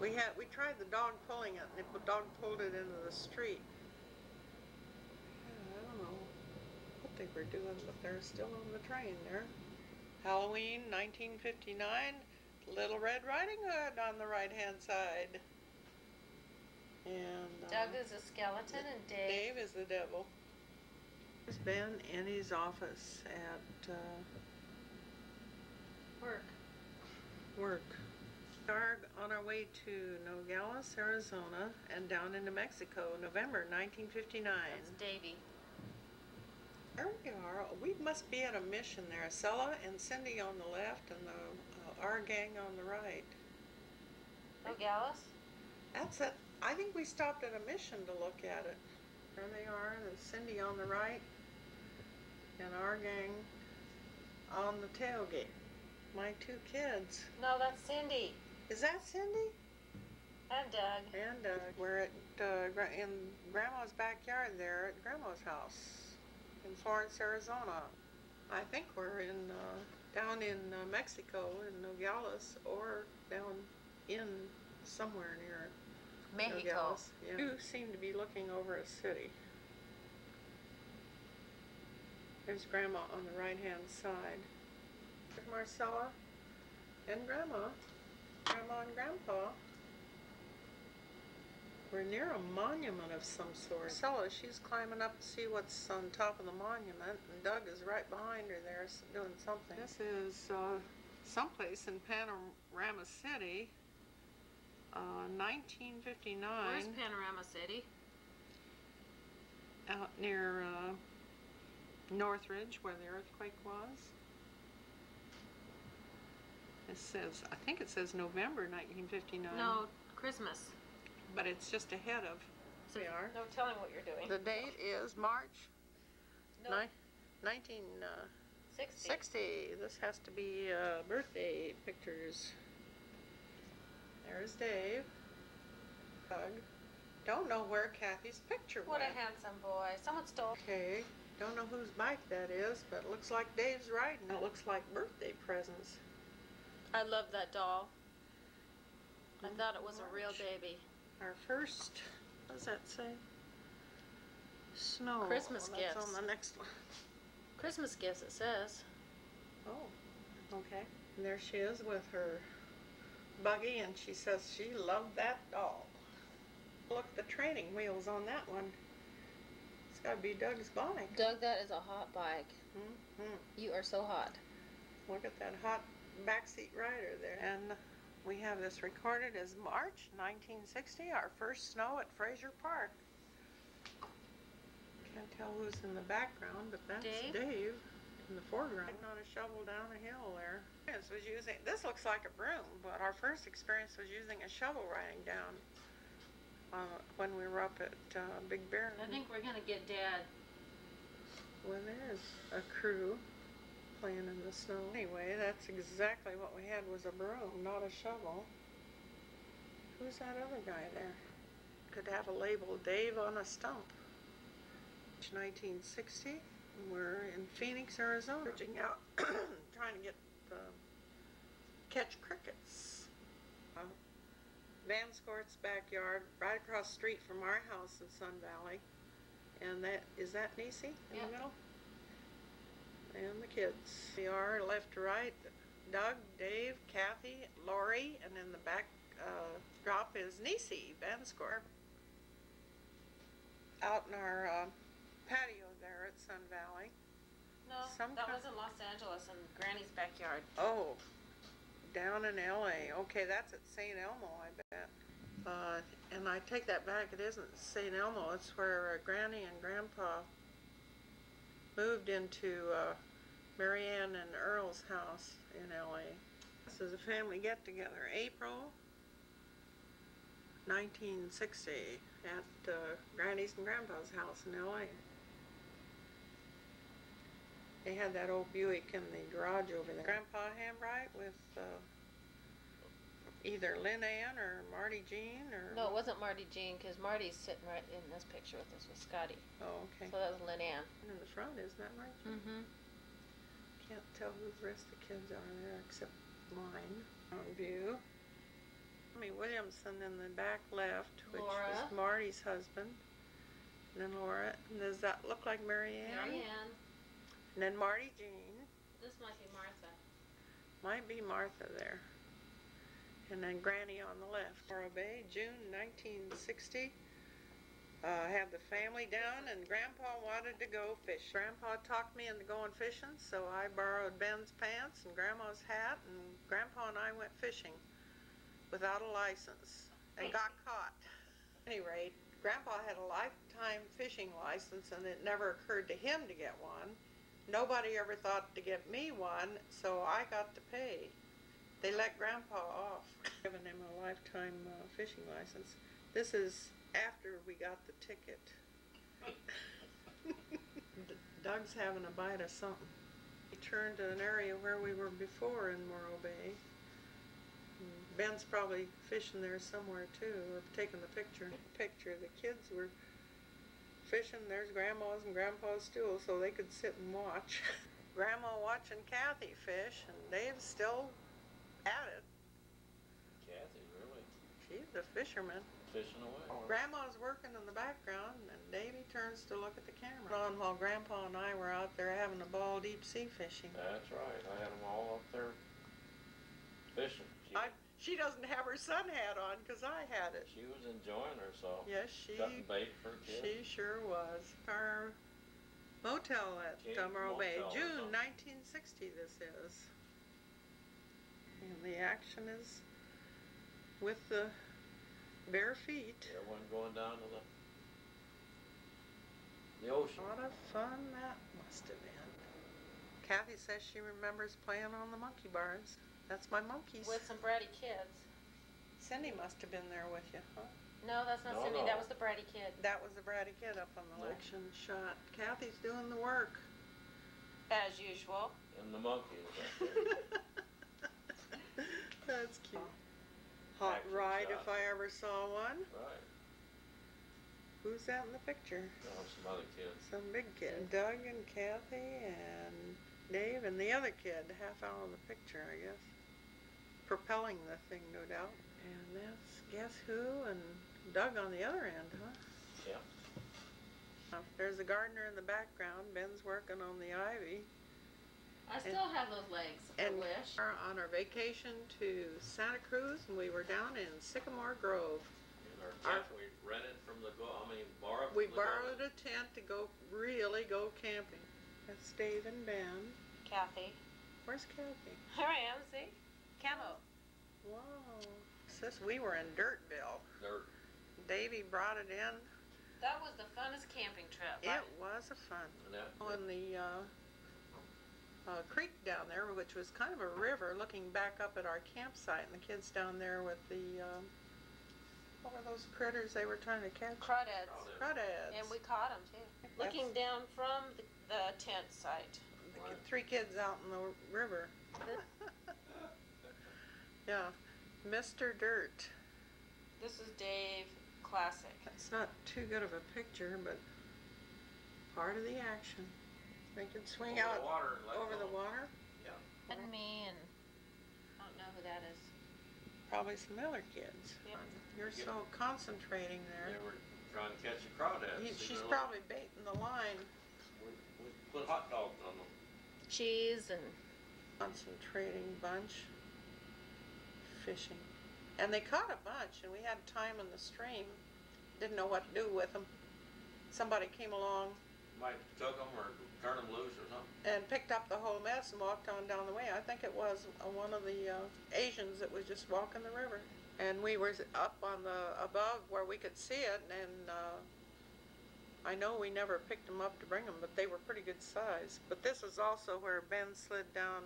We tried the dog pulling it, and the dog pulled it into the street. Yeah, I don't know what they were doing, but they're still on the train there. Halloween 1959, Little Red Riding Hood on the right-hand side. And Doug is a skeleton and Dave. Dave is the devil. There's Ben in his office at work. We are on our way to Nogales, Arizona, and down into Mexico, November 1959. That's Davy. There we are. We must be at a mission there. Sella and Cindy on the left, and our gang on the right. Nogales? That's it. I think we stopped at a mission to look at it. There they are. There's Cindy on the right, and our gang on the tailgate. My two kids. No, that's Cindy. Is that Cindy? And Doug. And we're at in Grandma's backyard there at Grandma's house in Florence, Arizona. I think we're in down in Mexico in Nogales, or down in somewhere near Mexico. Nogales. Yeah. You seem to be looking over a city. There's Grandma on the right-hand side. There's Marcella and Grandma and Grandpa. We're near a monument of some sort. Marcella, she's climbing up to see what's on top of the monument, and Doug is right behind her there doing something. This is someplace in Panorama City, 1959. Where's Panorama City? Out near Northridge, where the earthquake was. It says, I think it says November 1959. No, Christmas. but it's just ahead of. So We are. no telling what you're doing. The date is March No, 1960. 60. This has to be birthday pictures. There's Dave. Doug. Don't know where Kathy's picture What a went. handsome boy. Someone stole. Okay, don't know whose bike that is, but it looks like Dave's riding. It looks like birthday presents. I love that doll. I thought it was a real March. baby. Our first, what does that say? Snow. Christmas That's gifts. on the next one. Christmas gifts, it says. Oh, okay. And there she is with her buggy, and she says she loved that doll. Look at the training wheels on that one. It's got to be Doug's bike. Doug, that is a hot bike. Mm-hmm. You are so hot. Look at that hot backseat rider there. And we have this recorded as March 1960, our first snow at Fraser Park. Can't tell who's in the background, but that's Dave in the foreground. On a shovel down a hill there. This looks like a broom, but our first experience was using a shovel riding down when we were up at Big Bear. I think we're gonna get Dad. Well, there's a crew playing in the snow. Anyway, that's exactly what we had, was a broom, not a shovel. Who's that other guy there? Could have a label, Dave on a stump. 1960, we're in Phoenix, Arizona, searching out, trying to get catch crickets. Van Scort's backyard, right across the street from our house in Sun Valley. And is that Nisi in the middle? And the kids. We are left to right, Doug, Dave, Kathy, Lori, and in the back drop is Nisi, Van Scort. Out in our patio there at Sun Valley. No, that was in Los Angeles in Granny's backyard. Oh, down in LA. Okay, that's at St. Elmo, I bet. And I take that back, it isn't St. Elmo, it's where Granny and Grandpa moved into Marianne and Earl's house in LA. This is a family get-together, April 1960 at Granny's and Grandpa's house in LA. They had that old Buick in the garage over there. Grandpa Hambright with either Lynn Ann or Marty Jean or... No, it wasn't Marty Jean, because Marty's sitting right in this picture with us with Scotty. Oh, okay. So that was Lynn Ann. In the front, isn't that right? Mm-hmm. Can't tell who the rest of the kids are there except mine. On view. Tommy Williamson in the back left, which Laura. was Marty's husband. And then Laura. And does that look like Marianne? Marianne. And then Marty Jean. This might be Martha. Might be Martha there. And then Granny on the left. Morro Bay, June 1960. Had the family down, and Grandpa wanted to go fish. Grandpa talked me into going fishing, so I borrowed Ben's pants and Grandma's hat, and Grandpa and I went fishing without a license and got caught. At any rate, Grandpa had a lifetime fishing license, and it never occurred to him to get one. Nobody ever thought to get me one, so I got to pay. They let Grandpa off, giving him a lifetime fishing license. This is after we got the ticket. Doug's having a bite of something. We turned to an area where we were before in Morro Bay. Ben's probably fishing there somewhere too, or taking the picture. The kids were fishing. There's Grandma's and Grandpa's stool, so they could sit and watch. Grandma watching Kathy fish, and Dave's still at it. Kathy, really? She's a fisherman. Fishing away. Grandma's working in the background, and Davy turns to look at the camera. On while Grandpa and I were out there having a ball deep sea fishing. That's right. I had them all up there fishing. She doesn't have her sun hat on because I had it. She was enjoying herself. Yes, she bait for kids. She sure was. Our motel at Morro Bay, June 1960. This is, and the action is with the bare feet. Everyone going down to the ocean. A lot of fun that must have been. Kathy says she remembers playing on the monkey bars. That's my monkeys. With some bratty kids. Cindy must have been there with you, huh? No, that's not No, Cindy. no. That was the bratty kid. That was the bratty kid up on the election shot. Kathy's doing the work. As usual. And the monkeys up there. That's cute. Hot Action ride shot. if I ever saw one. Right. Who's that in the picture? No, some other kids. Some big kid. Doug and Kathy and Dave and the other kid, half out of the picture, I guess. Propelling the thing, no doubt. And that's guess who and Doug on the other end, huh? Yeah. There's the gardener in the background. Ben's working on the ivy. I still have those legs, I wish. We're on our vacation to Santa Cruz, and we were down in Sycamore Grove. And our tent we rented from the borrowed. We from the borrowed government. a tent to really go camping. That's Dave and Ben. Kathy. Where's Kathy? Here I am, see? Camo. Wow. Sis, we were in Dirtville. Dirt. Davey brought it in. That was the funnest camping trip. It was a fun. And that, On the creek down there, which was kind of a river, looking back up at our campsite, and the kids down there with the, what were those critters they were trying to catch? Crawdads. Crawdads. And we caught them too. Looking down from the tent site. The 3 kids out in the river. Yeah. Mr. Dirt. This is Dave Classic. That's not too good of a picture, but part of the action. They could swing over out the water and let over go. the water. Yeah. And me and I don't know who that is. Probably some other kids. Yeah. You're so concentrating there. They were trying to catch a crawdad. She's probably baiting the line. We put hot dogs on them. Cheese and Concentrating bunch. Fishing. And they caught a bunch, and we had time in the stream. Didn't know what to do with them. Somebody came along Might took them or turn them loose or something. and picked up the whole mess and walked on down the way. I think it was one of the Asians that was just walking the river. And we were up on the above where we could see it, and I know we never picked them up to bring them, but they were pretty good size. But this is also where Ben slid down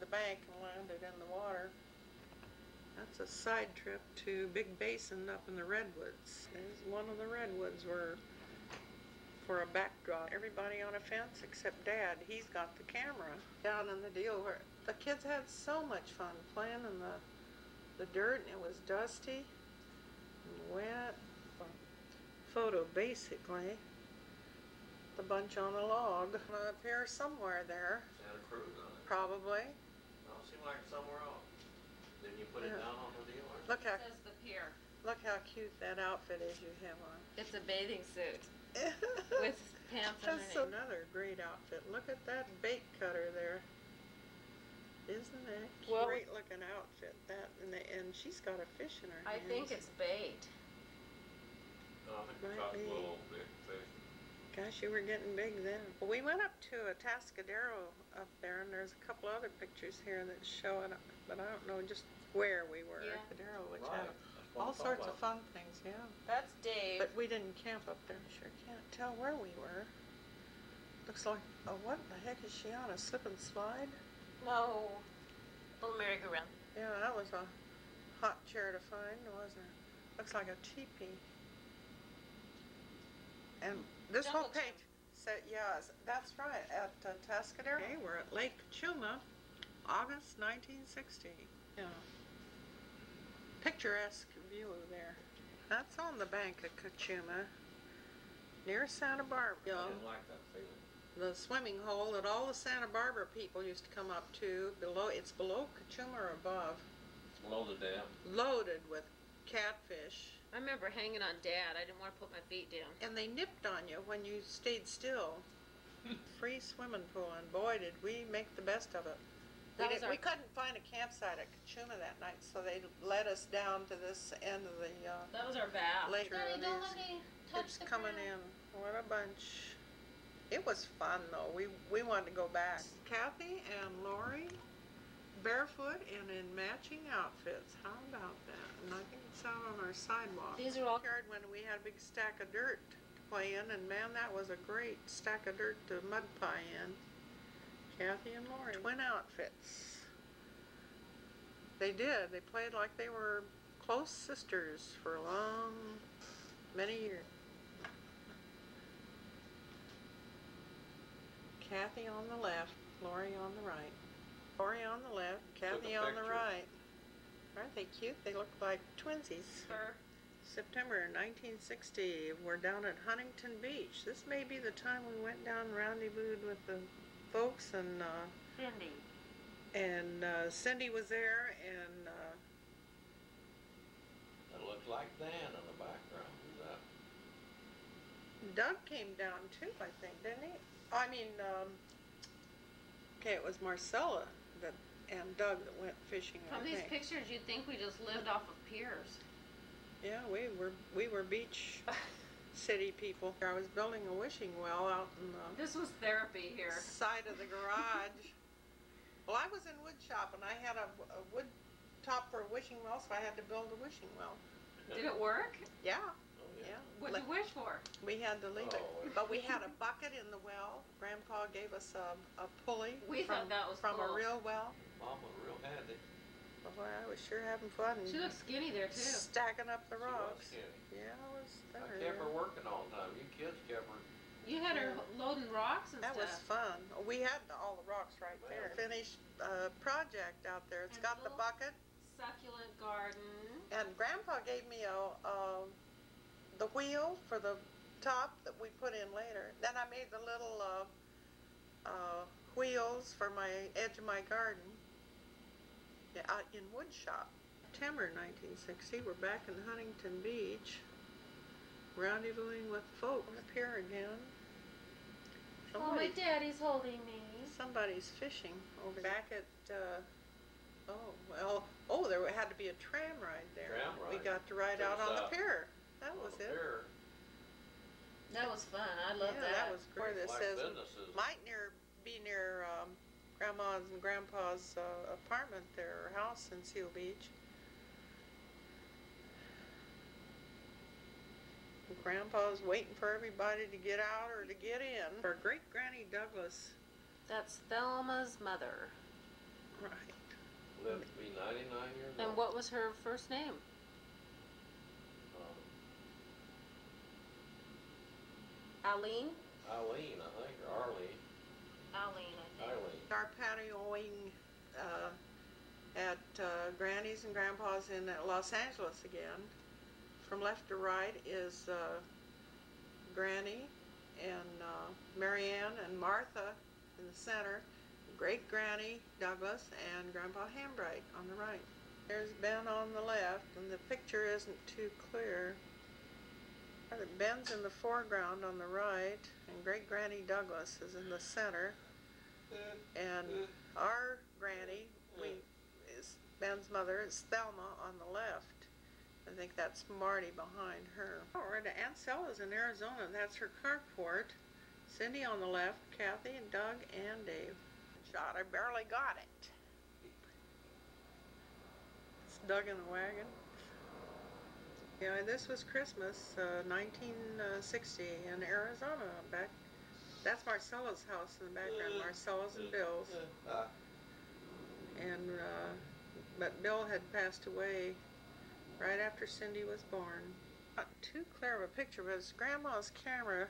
the bank and landed in the water. That's a side trip to Big Basin up in the Redwoods. There's one of the Redwoods where, for a backdrop, everybody on a fence except Dad. He's got the camera down in the deal where the kids had so much fun playing in the dirt, and it was dusty and wet. Photo basically. The bunch on a log. Up here somewhere there, Santa Cruz on it. probably. No, it seemed like somewhere else. Didn't you put it Yeah. down on the deal? Or? Look how it says the pier. cute that outfit is you have on. It's a bathing suit with pants That's underneath. another great outfit. Look at that bait cutter there. Isn't that Well- great looking outfit? That and she's got a fish in her I hands. think it's bait. No, I think we Might caught a be. little big fish. Gosh, you were getting big then. Well, we went up to a Atascadero up there, and there's a couple other pictures here that show it, but I don't know just where we were. Yeah. Atascadero, which Right. had That's what all I'm talking sorts of about. fun things, yeah. That's Dave. But we didn't camp up there. Sure can't tell where we were. Looks like, oh, what the heck is she on? A slip and slide? No. Little merry-go-round. Yeah, that was a hot chair to find, wasn't it? Looks like a teepee. And this whole Jungle page said, yeah, that's right, at Atascadero. Okay, we're at Lake Cachuma, August 1960. Yeah. Picturesque view there. That's on the bank of Cachuma, near Santa Barbara. I didn't like that feeling. The swimming hole that all the Santa Barbara people used to come up to. It's below Cachuma or above. It's below the dam. Loaded with catfish. I remember hanging on Dad. I didn't want to put my feet down. And they nipped on you when you stayed still. Free swimming pool, and boy did we make the best of it. We couldn't find a campsite at Cachuma that night, so they led us down to this end of the That was our bath. later. Daddy, It don't is. let me touch It's the coming ground. in. What a bunch. It was fun though. We wanted to go back. Kathy and Lori, barefoot and in matching outfits. How about that? And I think it's out on our sidewalk. These are all Backyard when we had a big stack of dirt to play in, and man, that was a great stack of dirt to mud pie in. Kathy and Lori. Twin outfits. They did. They played like they were close sisters for many years. Kathy on the left, Lori on the right. Lori on the left, Kathy on the right. Aren't they cute? They look like twinsies. September 1960, we're down at Huntington Beach. This may be the time we went down and rendezvoused with the folks, and Cindy. And Cindy was there, and That looks like Dan in the background. Who's that? Doug came down too, I think, didn't he? I mean, okay, it was Marcella and Doug that went fishing. From these pictures, you'd think we just lived off of piers. Yeah, we were beach city people. I was building a wishing well out in the This was therapy here. side of the garage. Well, I was in wood shop, and I had a wood top for a wishing well, so I had to build a wishing well. Did it work? Yeah. Oh, yeah. What'd you wish for? We had to leave it, Oh. but we had a bucket in the well. Grandpa gave us a pulley We thought that was from cool. a real well. Mama real handy. Boy, I was sure having fun. She looked skinny there too. Stacking up the She was rocks. skinny. Yeah, I was I there. kept her working all the time. You kids kept her. You had her loading rocks and That was stuff. fun. We had all the rocks right there. Finished project out there. It's And got the little- bucket, Succulent garden. and Grandpa gave me the wheel for the top that we put in later. Then I made the little wheels for my edge of my garden. Yeah, out in wood shop. September 1960, we're back in Huntington Beach, rendezvousing with folk on the pier again. Oh, my daddy's holding me. Somebody's fishing over back at, there had to be a tram ride there. Tram We ride. got to ride Took out us on the out. pier. That on was the it. pier. That was fun. I love Yeah, that. that was great. Where this Like says, businesses. might be near Grandma's and Grandpa's apartment there, or house in Seal Beach. Grandpa's waiting for everybody to get out or to get in. Our great Granny Douglas. That's Thelma's mother. Right. Lived to be 99 years And old. what was her first name? Aline? Eileen, I think, or Arlene. Aline, I think. Eileen. Our patioing at Granny's and Grandpa's in Los Angeles again. From left to right is Granny and Marianne and Martha in the center. Great Granny Douglas and Grandpa Hambright on the right. There's Ben on the left, and the picture isn't too clear. Ben's in the foreground on the right, and Great Granny Douglas is in the center. And our Granny, is Ben's mother, is Thelma on the left. I think that's Marty behind her. Oh, we're at Aunt Cella's in Arizona. That's her carport. Cindy on the left, Kathy and Doug and Dave. Shot. I barely got it. It's Doug in the wagon. Yeah, this was Christmas, 1960 in Arizona. That's Marcella's house in the background. Marcella's and Bill's. And but Bill had passed away right after Cindy was born. Not too clear of a picture, but his grandma's camera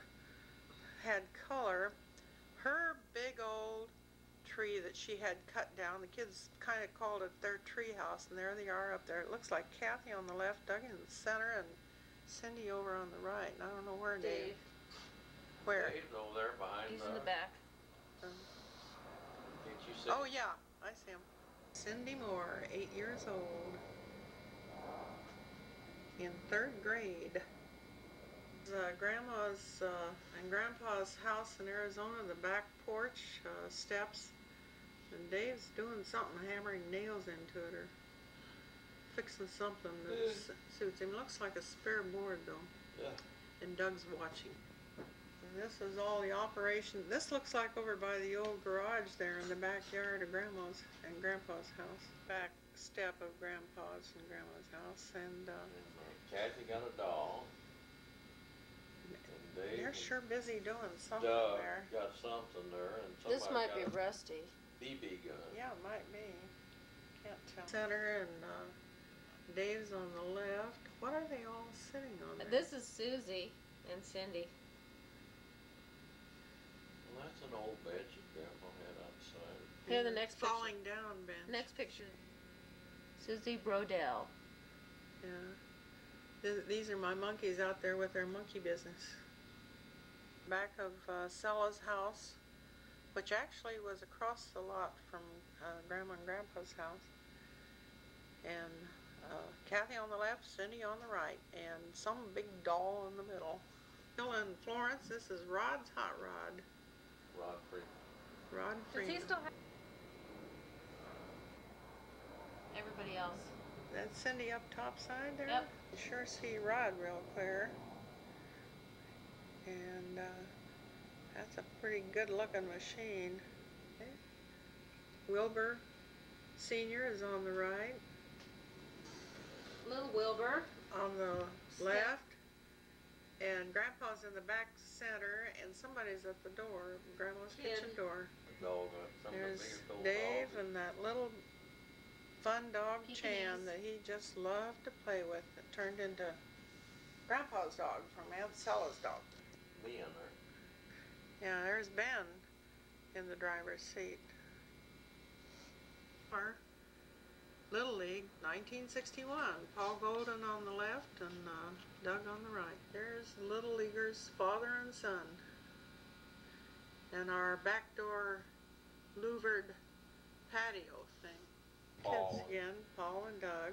had color. Her big old tree that she had cut down, the kids kind of called it their tree house, and there they are up there. It looks like Kathy on the left, Doug in the center, and Cindy over on the right. And I don't know where Dave. Where? Dave's over there behind. He's in the back. Can't you see? Oh yeah, I see him. Cindy Moore, 8 years old, in 3rd grade. Grandma's and Grandpa's house in Arizona, the back porch steps, and Dave's doing something, hammering nails into it or fixing something that suits him. Looks like a spare board though. Yeah. And Doug's watching. And this is all the operation. This looks like over by the old garage there in the backyard of Grandma's and Grandpa's house. Back step of Grandpa's and Grandma's house, and Kathy got a doll. And Dave they're sure busy doing something Doug there. got something there, and This somebody might be got Rusty. a BB gun. Yeah, it might be. Can't tell. Center and Dave's on the left. What are they all sitting on there? This is Susie and Cindy. Well, that's an old bed your grandpa had outside. Here, the next falling picture. down bench. Next picture. Susie Brodell. Yeah. These are my monkeys out there with their monkey business. Back of Sella's house, which actually was across the lot from Grandma and Grandpa's house. And Kathy on the left, Cindy on the right, and some big doll in the middle. Still in Florence, this is Rod's Hot Rod. Rod Freeman. Rod Freeman. Does he still have everybody else? That's Cindy up top side there? Yep. You sure see Rod real clear. And that's a pretty good looking machine. Okay. Wilbur Sr. is on the right. Little Wilbur. On the left. And Grandpa's in the back center, and somebody's at the door, Grandma's kitchen door. The dog, some of the There's biggest old Dave dogs. and that little fun dog Pekingese. Chan that he just loved to play with. It turned into Grandpa's dog from Aunt Sella's dog. Me in there. Yeah, there's Ben in the driver's seat. Our Little League, 1961. Paul Golden on the left and Doug on the right. There's Little Leaguers, father and son. And our back door louvered patio thing. Paul. Kids again, Paul and Doug.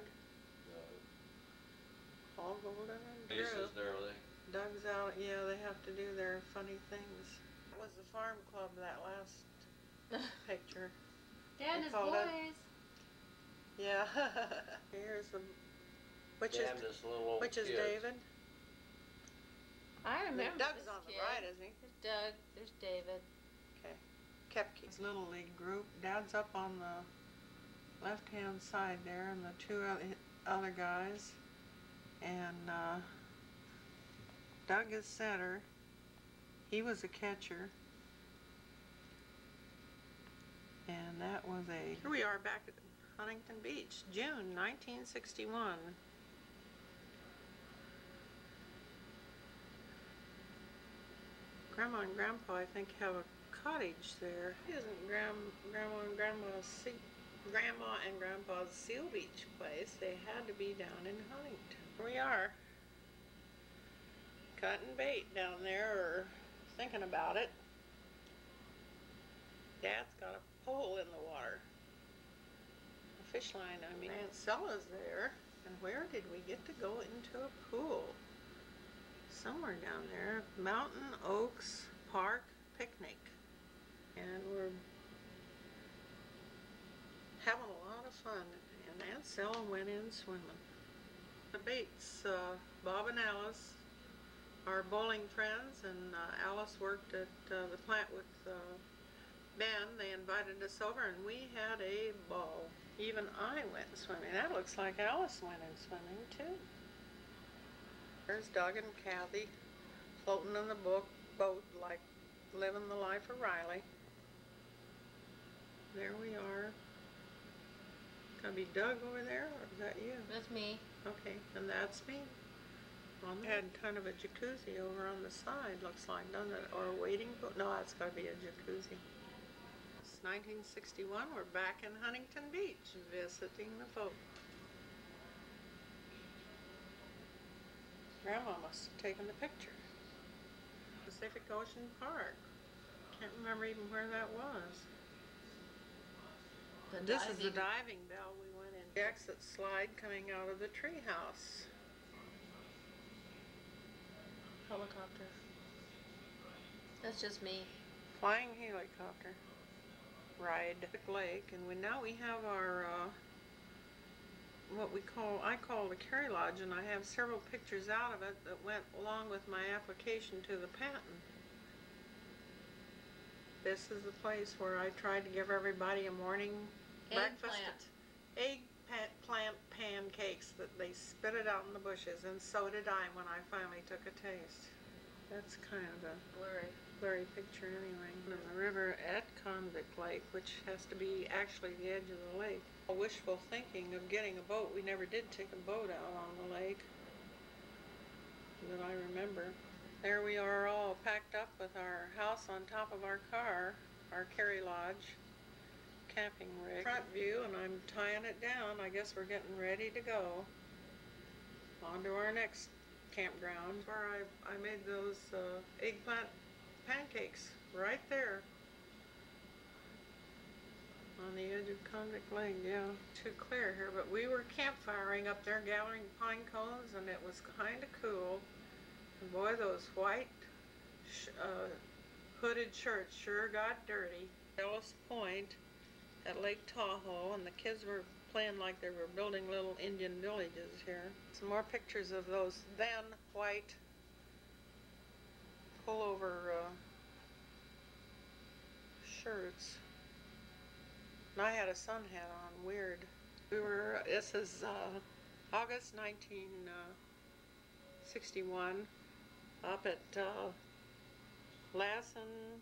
Paul Golden and Drew. Lisa's there, they. Doug's out, yeah, they have to do their funny things. That was the farm club, that last picture. Dad and his call it- boys. Yeah. Here's the, which Damn is this little old kids. David? I remember Doug's this on the kid. right, isn't he? There's Doug. There's David. Okay. Kepke's Little League group. Dad's up on the left-hand side there, and the two other guys. And Doug is center. He was a catcher. And that was a... Here we are back at Huntington Beach, June 1961. Grandma and Grandpa, I think, have a cottage there. Isn't Grandma and Grandma's Seal Beach place? They had to be down in Huntington. Here we are, cutting bait down there, or thinking about it. Dad's got a pole in the water. A fish line, I mean. Aunt Sella's there. And where did we get to go into a pool? Somewhere down there. Mountain Oaks Park Picnic. And we're having a lot of fun. And Aunt Sella went in swimming. The Bates, Bob and Alice, are bowling friends, and Alice worked at the plant with Ben. They invited us over, and we had a ball. Even I went swimming. That looks like Alice went in swimming too. There's Doug and Kathy floating in the boat like living the life of Riley. There we are. Gonna be Doug over there, or is that you? That's me. Okay, and that's me. We had kind of a jacuzzi over on the side, looks like, doesn't it? Or a waiting pool? No, that's gotta be a jacuzzi. It's 1961, we're back in Huntington Beach, visiting the folk. Grandma must have taken the picture. Pacific Ocean Park. Can't remember even where that was. This is the diving bell we went in. The exit slide coming out of the treehouse. Helicopter. That's just me. Flying helicopter ride. Lake, and now we have our what I call the Carry Lodge, and I have several pictures out of it that went along with my application to the patent. This is the place where I tried to give everybody a morning breakfast. Eggplant pancakes that they spit it out in the bushes, and so did I when I finally took a taste. That's kind of a Blurry. blurry picture anyway. In the river at Convict Lake, which has to be actually the edge of the lake. Wishful thinking of getting a boat. We never did take a boat out on the lake that I remember. There we are, all packed up with our house on top of our car, our Carry Lodge camping rig. Front view, and I'm tying it down. I guess we're getting ready to go on to our next campground, where I made those eggplant pancakes right there on the edge of Convict Lake. Yeah, too clear here, but we were campfiring up there, gathering pine cones, and it was kind of cool. And boy, those white hooded shirts sure got dirty. Ellis Point at Lake Tahoe, and the kids were playing like they were building little Indian villages here. Some more pictures of those then white pullover shirts. And I had a sun hat on, weird. This is August 1961, up at Lassen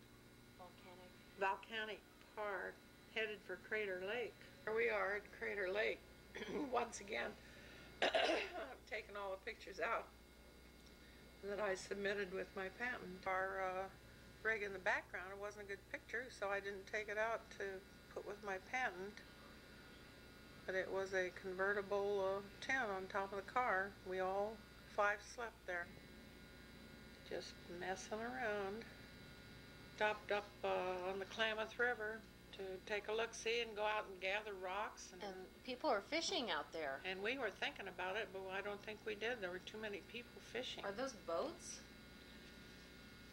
Volcanic Park, headed for Crater Lake. Here we are at Crater Lake once again. I've taken all the pictures out that I submitted with my patent. Our rig in the background, it wasn't a good picture, so I didn't take it out to put with my patent. But it was a convertible tent on top of the car. We all 5 slept there, just messing around. Stopped up on the Klamath River to take a look-see and go out and gather rocks. And people are fishing out there. And we were thinking about it, but I don't think we did. There were too many people fishing. Are those boats?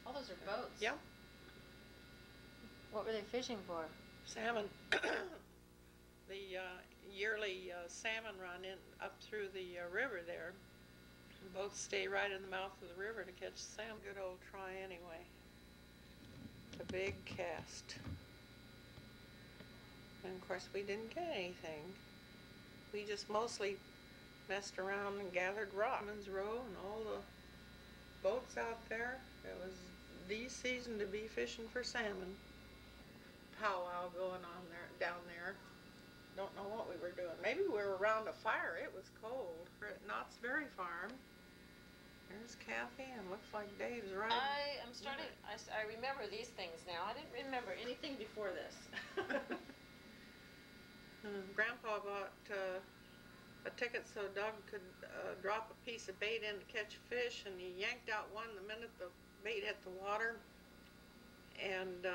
All those are boats. Yep. What were they fishing for? Salmon. The yearly salmon run in up through the river there. Boats stay right in the mouth of the river to catch salmon. Good old try anyway. A big cast. And of course we didn't get anything. We just mostly messed around and gathered rocks. Row and all the boats out there. It was the season to be fishing for salmon. Powwow going on there, down there. Don't know what we were doing. Maybe we were around a fire. It was cold. We're at Knott's Berry Farm. There's Kathy, and looks like Dave's right. I am starting, I remember these things now. I didn't remember anything before this. Grandpa bought a ticket so Doug could drop a piece of bait in to catch fish, and he yanked out one the minute the bait hit the water. And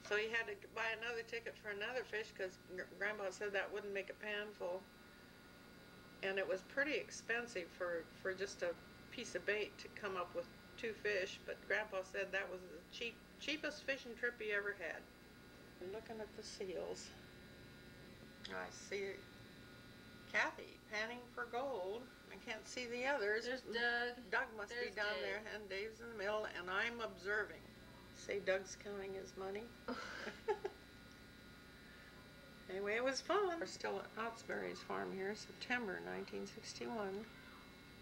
so he had to buy another ticket for another fish because Grandpa said that wouldn't make a pan full. And it was pretty expensive for just a piece of bait to come up with 2 fish, but Grandpa said that was the cheapest fishing trip he ever had. Looking at the seals, I see Kathy panning for gold. I can't see the others. There's Doug. Doug must There's be down Dave. there, and Dave's in the middle, and I'm observing. Say Doug's counting his money. Anyway, it was fun. We're still at Knott's Berry's farm here, September 1961.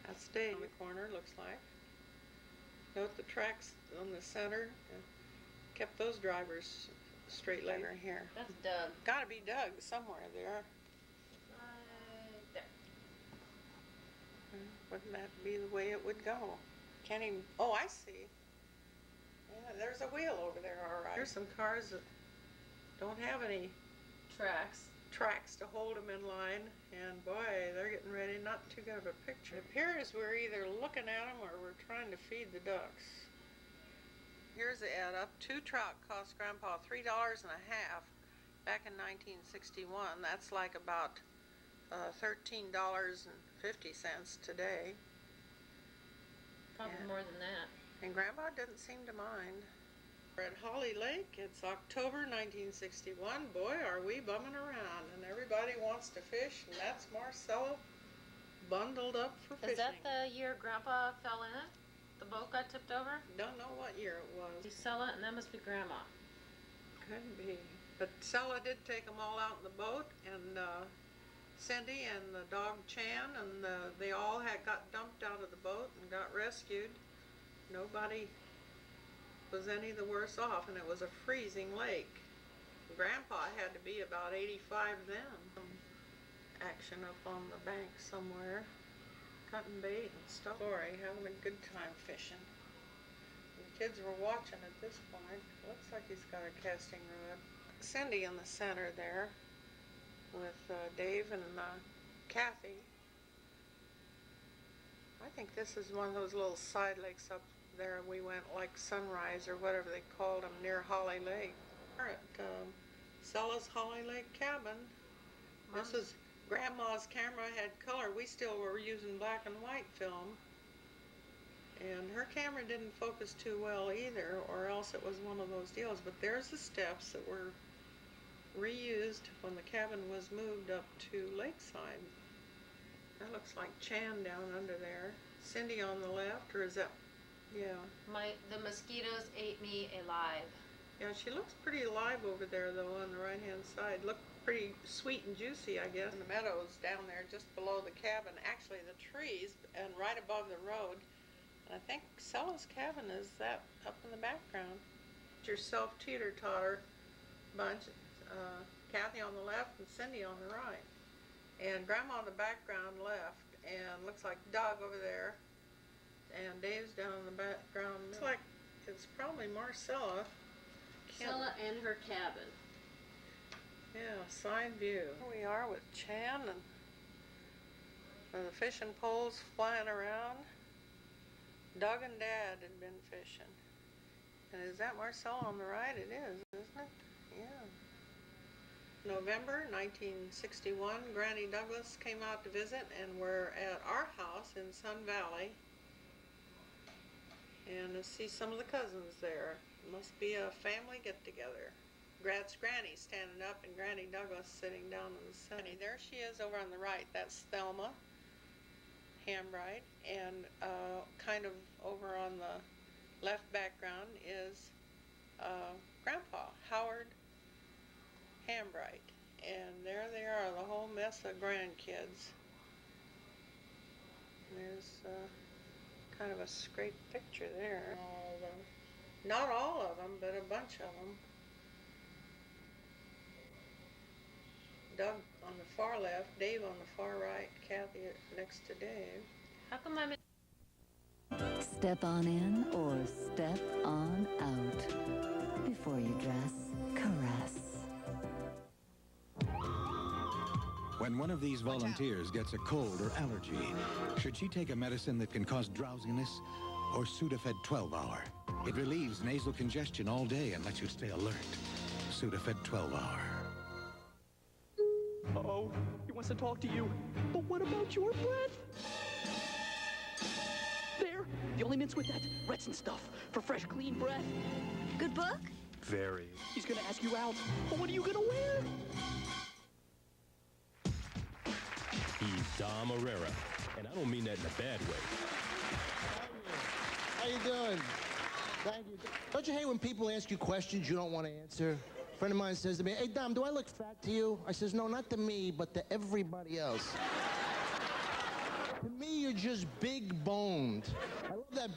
That's Dave. On the corner, looks like. Note the tracks on the center. Kept those drivers straight later here. That's Doug. Gotta be Doug somewhere there. Right there. Wouldn't that be the way it would go? Can't even, oh, I see. Yeah, there's a wheel over there, all right. Here's some cars that don't have any tracks to hold them in line, and boy, they're getting ready. Not too good of a picture. It appears we're either looking at them or we're trying to feed the ducks. Here's the add up. 2 trout cost Grandpa $3.50 back in 1961. That's like about $13.50 today. Probably Yeah. more than that. And Grandpa didn't seem to mind. We're at Holly Lake. It's October 1961. Boy, are we bumming around. And everybody wants to fish, and that's Marcella bundled up for fishing. Is that the year Grandpa fell in it? The boat got tipped over? Don't know what year it was. Sella, and that must be Grandma. Could be. But Sella did take them all out in the boat, and Cindy and the dog Chan, and they all got dumped out of the boat and got rescued. Nobody was any the worse off, and it was a freezing lake. Grandpa had to be about 85 then. Action up on the bank somewhere, cutting bait and stuff. Sorry, having a good time fishing. The kids were watching at this point. Looks like he's got a casting rod. Cindy in the center there with Dave and Kathy. I think this is one of those little side lakes up there. We went like Sunrise or whatever they called them near Holly Lake. We're at Cella's Holly Lake cabin. This is Grandma's camera had color. We still were using black and white film. And her camera didn't focus too well either, or else it was one of those deals. But there's the steps that were reused when the cabin was moved up to Lakeside. That looks like Chan down under there. Cindy on the left, or is that, yeah. The mosquitoes ate me alive. Yeah, she looks pretty alive over there though on the right hand side. Look pretty sweet and juicy, I guess. And the meadows down there just below the cabin, actually the trees, and right above the road. I think Cella's cabin is that up in the background. Yourself teeter-totter bunch, Kathy on the left and Cindy on the right. And Grandma in the background left, and looks like Doug over there. And Dave's down in the background. Looks like it's probably Marcella. Cella and her cabin. Yeah, side view. Here we are with Chan and the fishing poles flying around. Doug and Dad had been fishing. And is that Marcella on the right? It is, isn't it? Yeah. November 1961, Granny Douglas came out to visit, and we're at our house in Sun Valley. And I see some of the cousins there. Must be a family get-together. Grad's Granny standing up and Granny Douglas sitting down in the center. There she is over on the right. That's Thelma Hambright, and kind of over on the left background is Grandpa, Howard Hambright. And there they are, the whole mess of grandkids. There's kind of a scraped picture there. Not all of them, but a bunch of them. Doug on the far left, Dave on the far right, Kathy next to Dave. How come I'm Step on in or step on out. Before you dress, caress. When one of these volunteers gets a cold or allergy, should she take a medicine that can cause drowsiness or Sudafed 12-hour? It relieves nasal congestion all day and lets you stay alert. Sudafed 12-hour. Uh-oh, he wants to talk to you. But what about your breath? There, the only mints with that. Retsin stuff for fresh, clean breath. Good book? Very. He's gonna ask you out. But what are you gonna wear? He's Dom Herrera, and I don't mean that in a bad way. How you doing? Thank you. Don't you hate when people ask you questions you don't want to answer? A friend of mine says to me, "Hey, Dom, do I look fat to you?" I says, "No, not to me, but to everybody else." To me, you're just big-boned. I love that